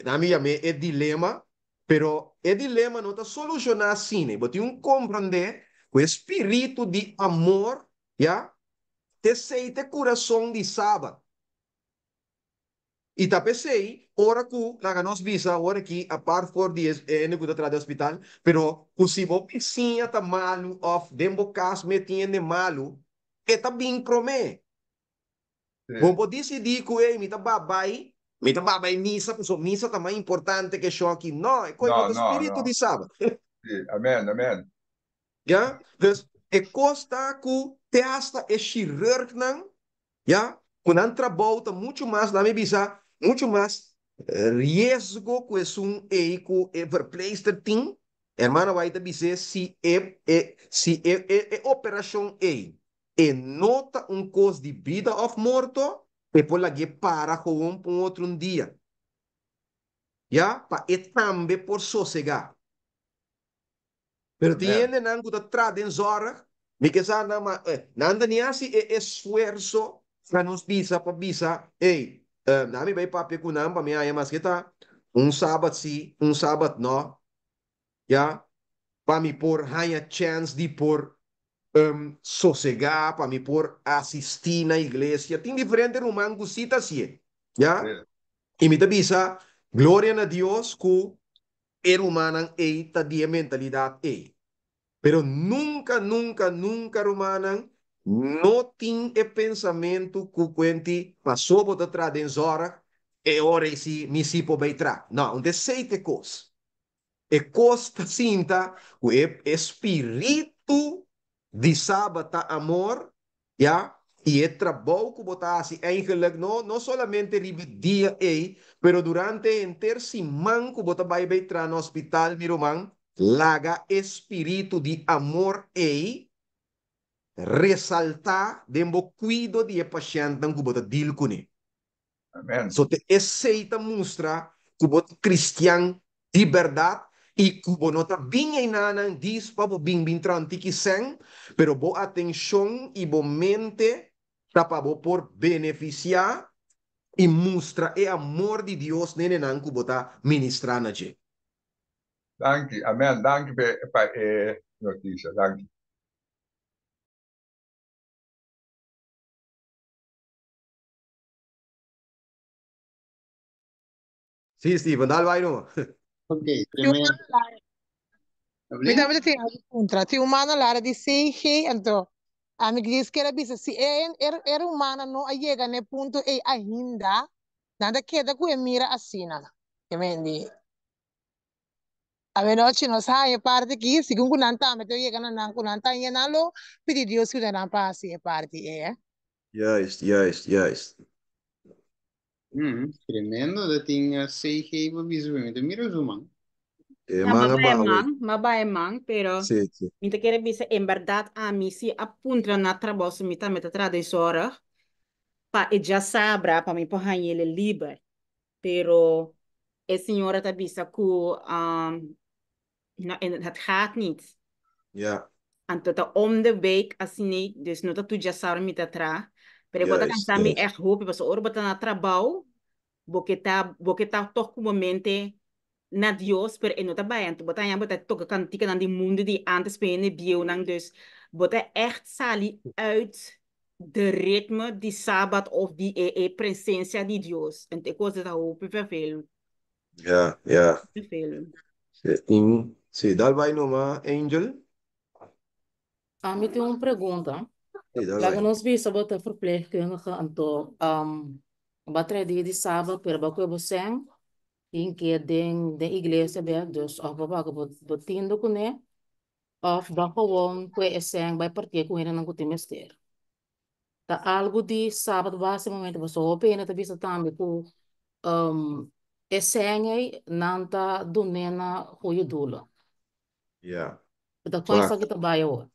na minha é dilema, pero é dilema não está solucionar assim, né? Você tem compreender o espírito de amor, já, te seite coração de sábado. E tá pensei, ora que na nós visa, ora que a parte for dias é no que atrás do hospital, pero possível piscinha tá malo, of dembo cas metiendo malo, é tá bem promé. Bom, sì, pode decidir que ei, me tá babai missa, porque missa tá mais importante que show aqui. Não, é coisa no, do no, espírito no, de sábado. sì, amen, amen. Já? Então, é costa que te hasta é chirurg, não? Já? Quando entra volta, muito mais, na minha visão, muito mais risco que é ei, que é verpleister ting. Hermano, vai te dizer se é operação ei. E nota coisa de vida ou morto, e por lá que para com outro dia. Já? Para e também por sossegar. Pero Amen. tiene nan kuta traden zora, mi que sa nanda ni asi e esfuerzo para nos visa pa visa, hey, nami bay papi kunam pa mi ay mas kita, sábado si, sábado no, ya, pa mi por haya chance de por sossegar, pa mi por assistir na igreja, tem diferente rumang cosita si, ya, Sì, e mi te visa, glória a Deus, que er humanan ei ta dia mentalidade ei. Pero nunca, nunca, nunca, Romanan, não tem o pensamento que quente passou por trás de hora e ora se me se por beitra. Não, onde sei que coisa. E costa cinta o espírito de sábado amor, já? E é trabalho que botar assim, eigenlijk não somente ribe dia pero durante inteiro semana que botar vai beitra no hospital, mi román, laga espírito de amor resaltar dembo cuido de paciente que bota deal com ele. amen. So te aceita mostrar que bota cristiano de verdade e que bo nota bem nana diz para bo bem tranti que sen, pero bo atenção e bo mente tapabo por beneficiar e mostrar o amor de Deus nele não que botar ministrar na gente. Danke, amen. Danke per notícia. Danke. Sim, Steven, dá vai não. Ok, Ti umana tremendo. lara. Mi Hablé? dava tem algo contra. Ti umana lara di sei che anto. Ami diz que era bisa se era humana não chega ne ponto e ainda nada queda com mira assina. Que mendi. A ver, noche nos hay parte que según kunanta me te llega na kunanta y nalo pidi Dios que na pasi parte Juist. Tremendo, dat tinha sei geven visualmente. Mira, Zuma. Ya, Manga bawi. mabae man, pero Sim, sim. minta querer bisa en verdad a mí si apunta na trabalho mita meta tradisora pa e já sabra pa mim pa ele liber, pero a senhora tá bisa ku na en het gaat niet. Ja, Anto tá om de week assim nee, dus não tá tu já sabra mita tra. Pero quando kan sami juist. echt hoop, pas ora bata na trabalho, porque tá toch momente na Dios, pero não tá bem. Tu bota yang bota toca cantica dan die mundo die antes bene bio nang dus bota echt sali uit de ritme die Sabbat of die presença de Deus. En ik was het al vervelend. Ja. Vervelend. Sim, dá vai numa Angel. Me tem uma pergunta. Sim, dá Laga vai. nos visa bota verpleegkundige anto batra de sábado pero ba ko boseng in que den igreja be dus of ba ko botindo ko ne of ba ko won ko eseng ba partie ko ina nang kutimester. Ta algo de sábado base momento você opena ta visa tambe ko eseng ay nanta dunena hoyo dula. Ja. Ta conhece Wak. kita bayo.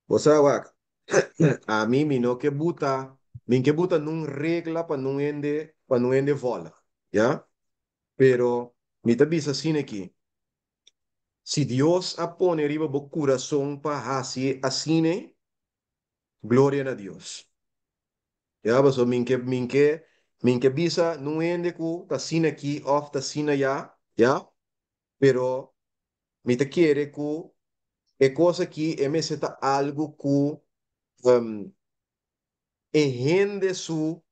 Você wak. A mim, me não que buta. Min que buta num regla para não ende vola. Ja? Pero, me tá bisa assim aqui. Se Deus a pone riba bo coração para hacer assim, glória a Deus. Ja, so min que bisa não ende ku ta sina aqui off ta sina ya, pero me te quiere ku é coisa que é me seta algo ku enrende su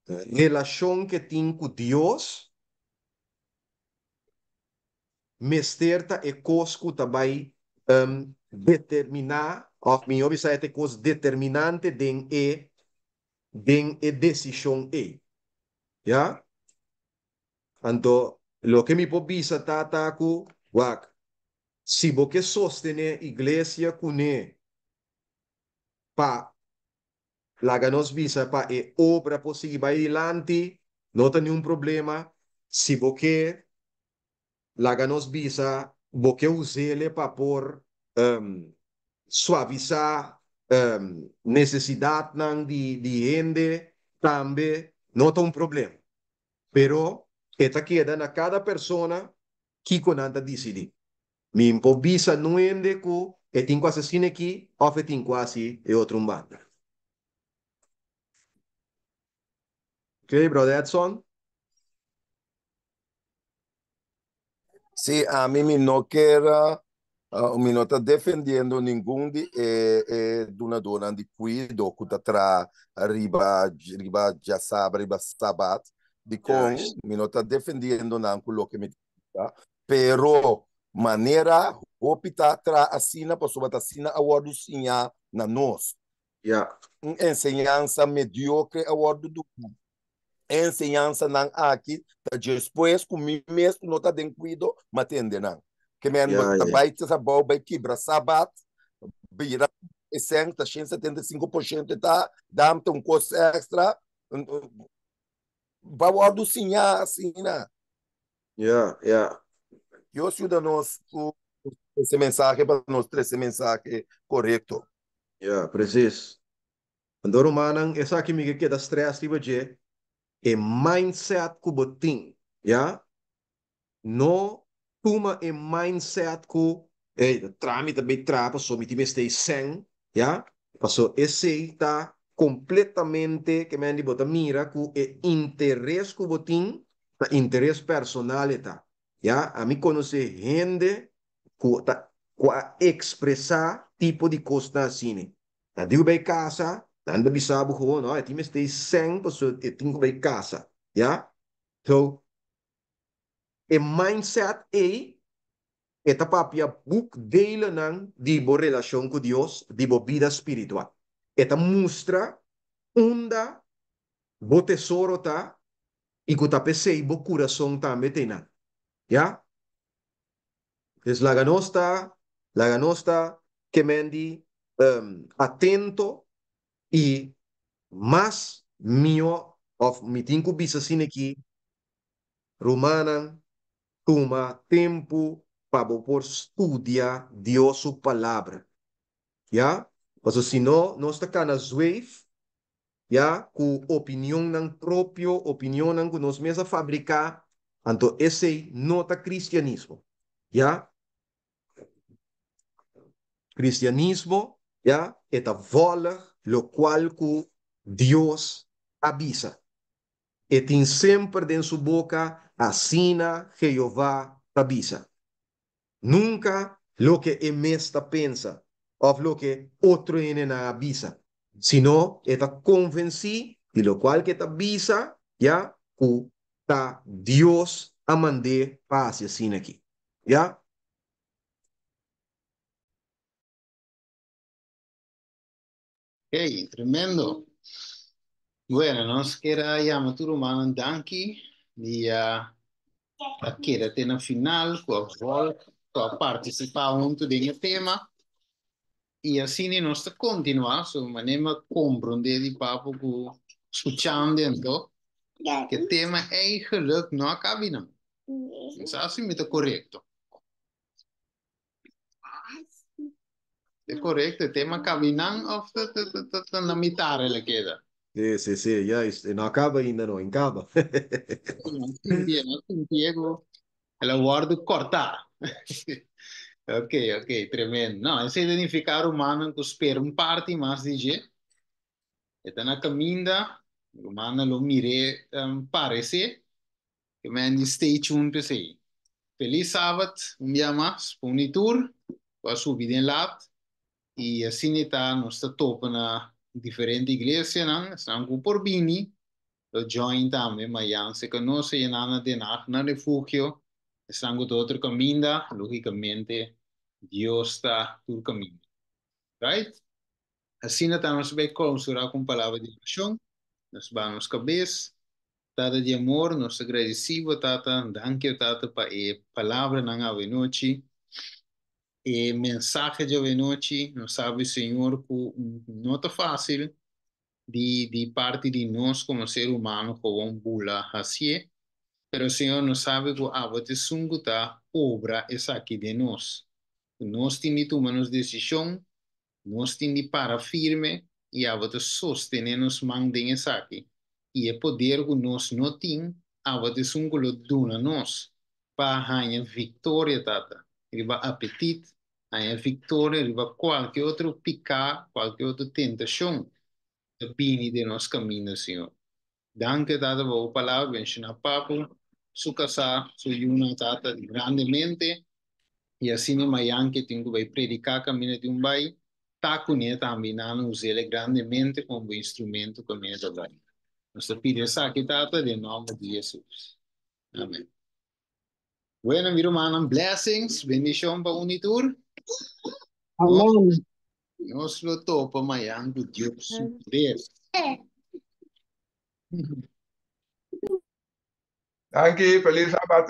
relação que tem com Deus, mesterta é coisa que também determinar, of mi obisa é coisa determinante den e decisão ya. Anto, lo que mi pobisa tata ku, wak, si bo que sostene iglesia kune pa laganos visa pa e obra possibile vai adelante, não tem nenhum problema. Si bo que laganos visa, bo que usele pa por suavizar necessidade nang di gente, também não tem um problema. Pero, esta queda na cada persona que conanta decide. Mi improvvisa não ende ku e tin quasi sine aqui, of e tin quasi e outro banda. Ok, brother Edson? Sí, a mí me no queda, me no está defendiendo ningún donador de cuido que está atrás, arriba já sabe, arriba sabat, de com, me no está defendiendo nada com o que me está, pero maneira, optar atrás, assina, posso botar assina a word sinha na nós. Enseñança mediocre a word do enseñança não aqui, depois comigo mesmo não está dando cuidado, mas atende não. Que me vai ter essa boa, vai quebrar sabat, vira e 75% tá, dá-me um custo extra, vai o do sinhar assim, né? Eu ajuda nós com esse mensagem para nós ter esse mensagem correto. Preciso. Andoro manang, essa aqui me queda stress, tipo de e mindset que botin, no tuma e mindset que tramita bem trapa, so me time stay sen, passou esse tá completamente, que me bota mira, com o interesse que botin, interesse personal, tá? Ya, a mim conhecer gente que tá expressar tipo de coisa assim. Tá, digo bem casa, anda bisabo gewoon, não, é time stay sem, pessoa, é tinha bem casa, ya? So, o mindset é papia book dele não de boa relação com Deus, de boa vida espiritual. Eta mostra onda bo tesouro tá e que tá pensei bo coração também tem, ya? Es la ganosta que mendi atento e mais mio of mi tinko bisa sine aqui romana toma tempo para por estudiar Dios su palabra, ya? Porque se não, nós está cana zwave, ya, com opinião não próprio, opinião não que nós mesmos fabricar, então esse não está cristianismo, ya? Cristianismo, ya, esta vola, lo cual que Dios avisa. E tem sempre dentro sua boca, assina Jeová avisa. Nunca lo que esta pensa, o lo que otro en avisa, sino está convencido de lo cual que te avisa, ya, que está Dios a mandar paz así aquí, ya. Ok, tremendo. Bueno, nos queda llamar tu romano danki di queda na final com a volta, com a participar junto do tema e assim nós continuar so maneira compreender de papo com escutando dentro que o tema eigenlijk não acaba não. Isso assim é correto. É correto, o tema acaba não ou na metade ele queda. Sí, ya, no acaba ainda, no, acaba. Não Diego, ela guarda cortar. Ok, ok, tremendo. Não, esse identificar humano que espera parte mais de gente. Está na caminda, humano lo mire parece que me stay tuned para sei. Feliz sábado, dia mais, tour, para subir em lá e assim está, nós está topa na diferente igreja, não? Estão com por bini, lo join também, mas já se conhece em nada de nada, na refúgio, estão com outro caminho, logicamente, Deus está por caminho, right? Assim está, nós vai clausurar com palavra de oração, nós vamos cabeça, Tata de amor, nós agradecemos, Tata, danke, Tata, para a palavra na avenoite, e mensagem de avenoite, nós sabe, Senhor, que não está fácil de parte de nós como ser humano, como um bula assim, mas Senhor, nós sabe que a vossa sungu tá obra essa aqui de nós. Nós temos que tomar uma decisão, nós temos que parar firme e a vossa sostener nos mandem essa aqui. E é poder que nós não temos, a vossa sungu lo dona nós, para ganhar vitória, tata. Riba apetite, ganhar vitória, riba qualquer outro picar, qualquer outra tentação, de bini de nosso caminho, Senhor. Danke, Tata, por la palabra, bendición papo, su casa, su yuna, Tata, grandemente, y así me mayan que tengo que predicar camino de un bay, taco ne también usarle grandemente como instrumento camino de bay. Nos pide esa que Tata, de nombre de Jesús. Amén. Bueno, mi hermano, blessings, bendición para Unitur. Amén. Nos lo topa mayan, Dios su poder. Danke, feliz sábado.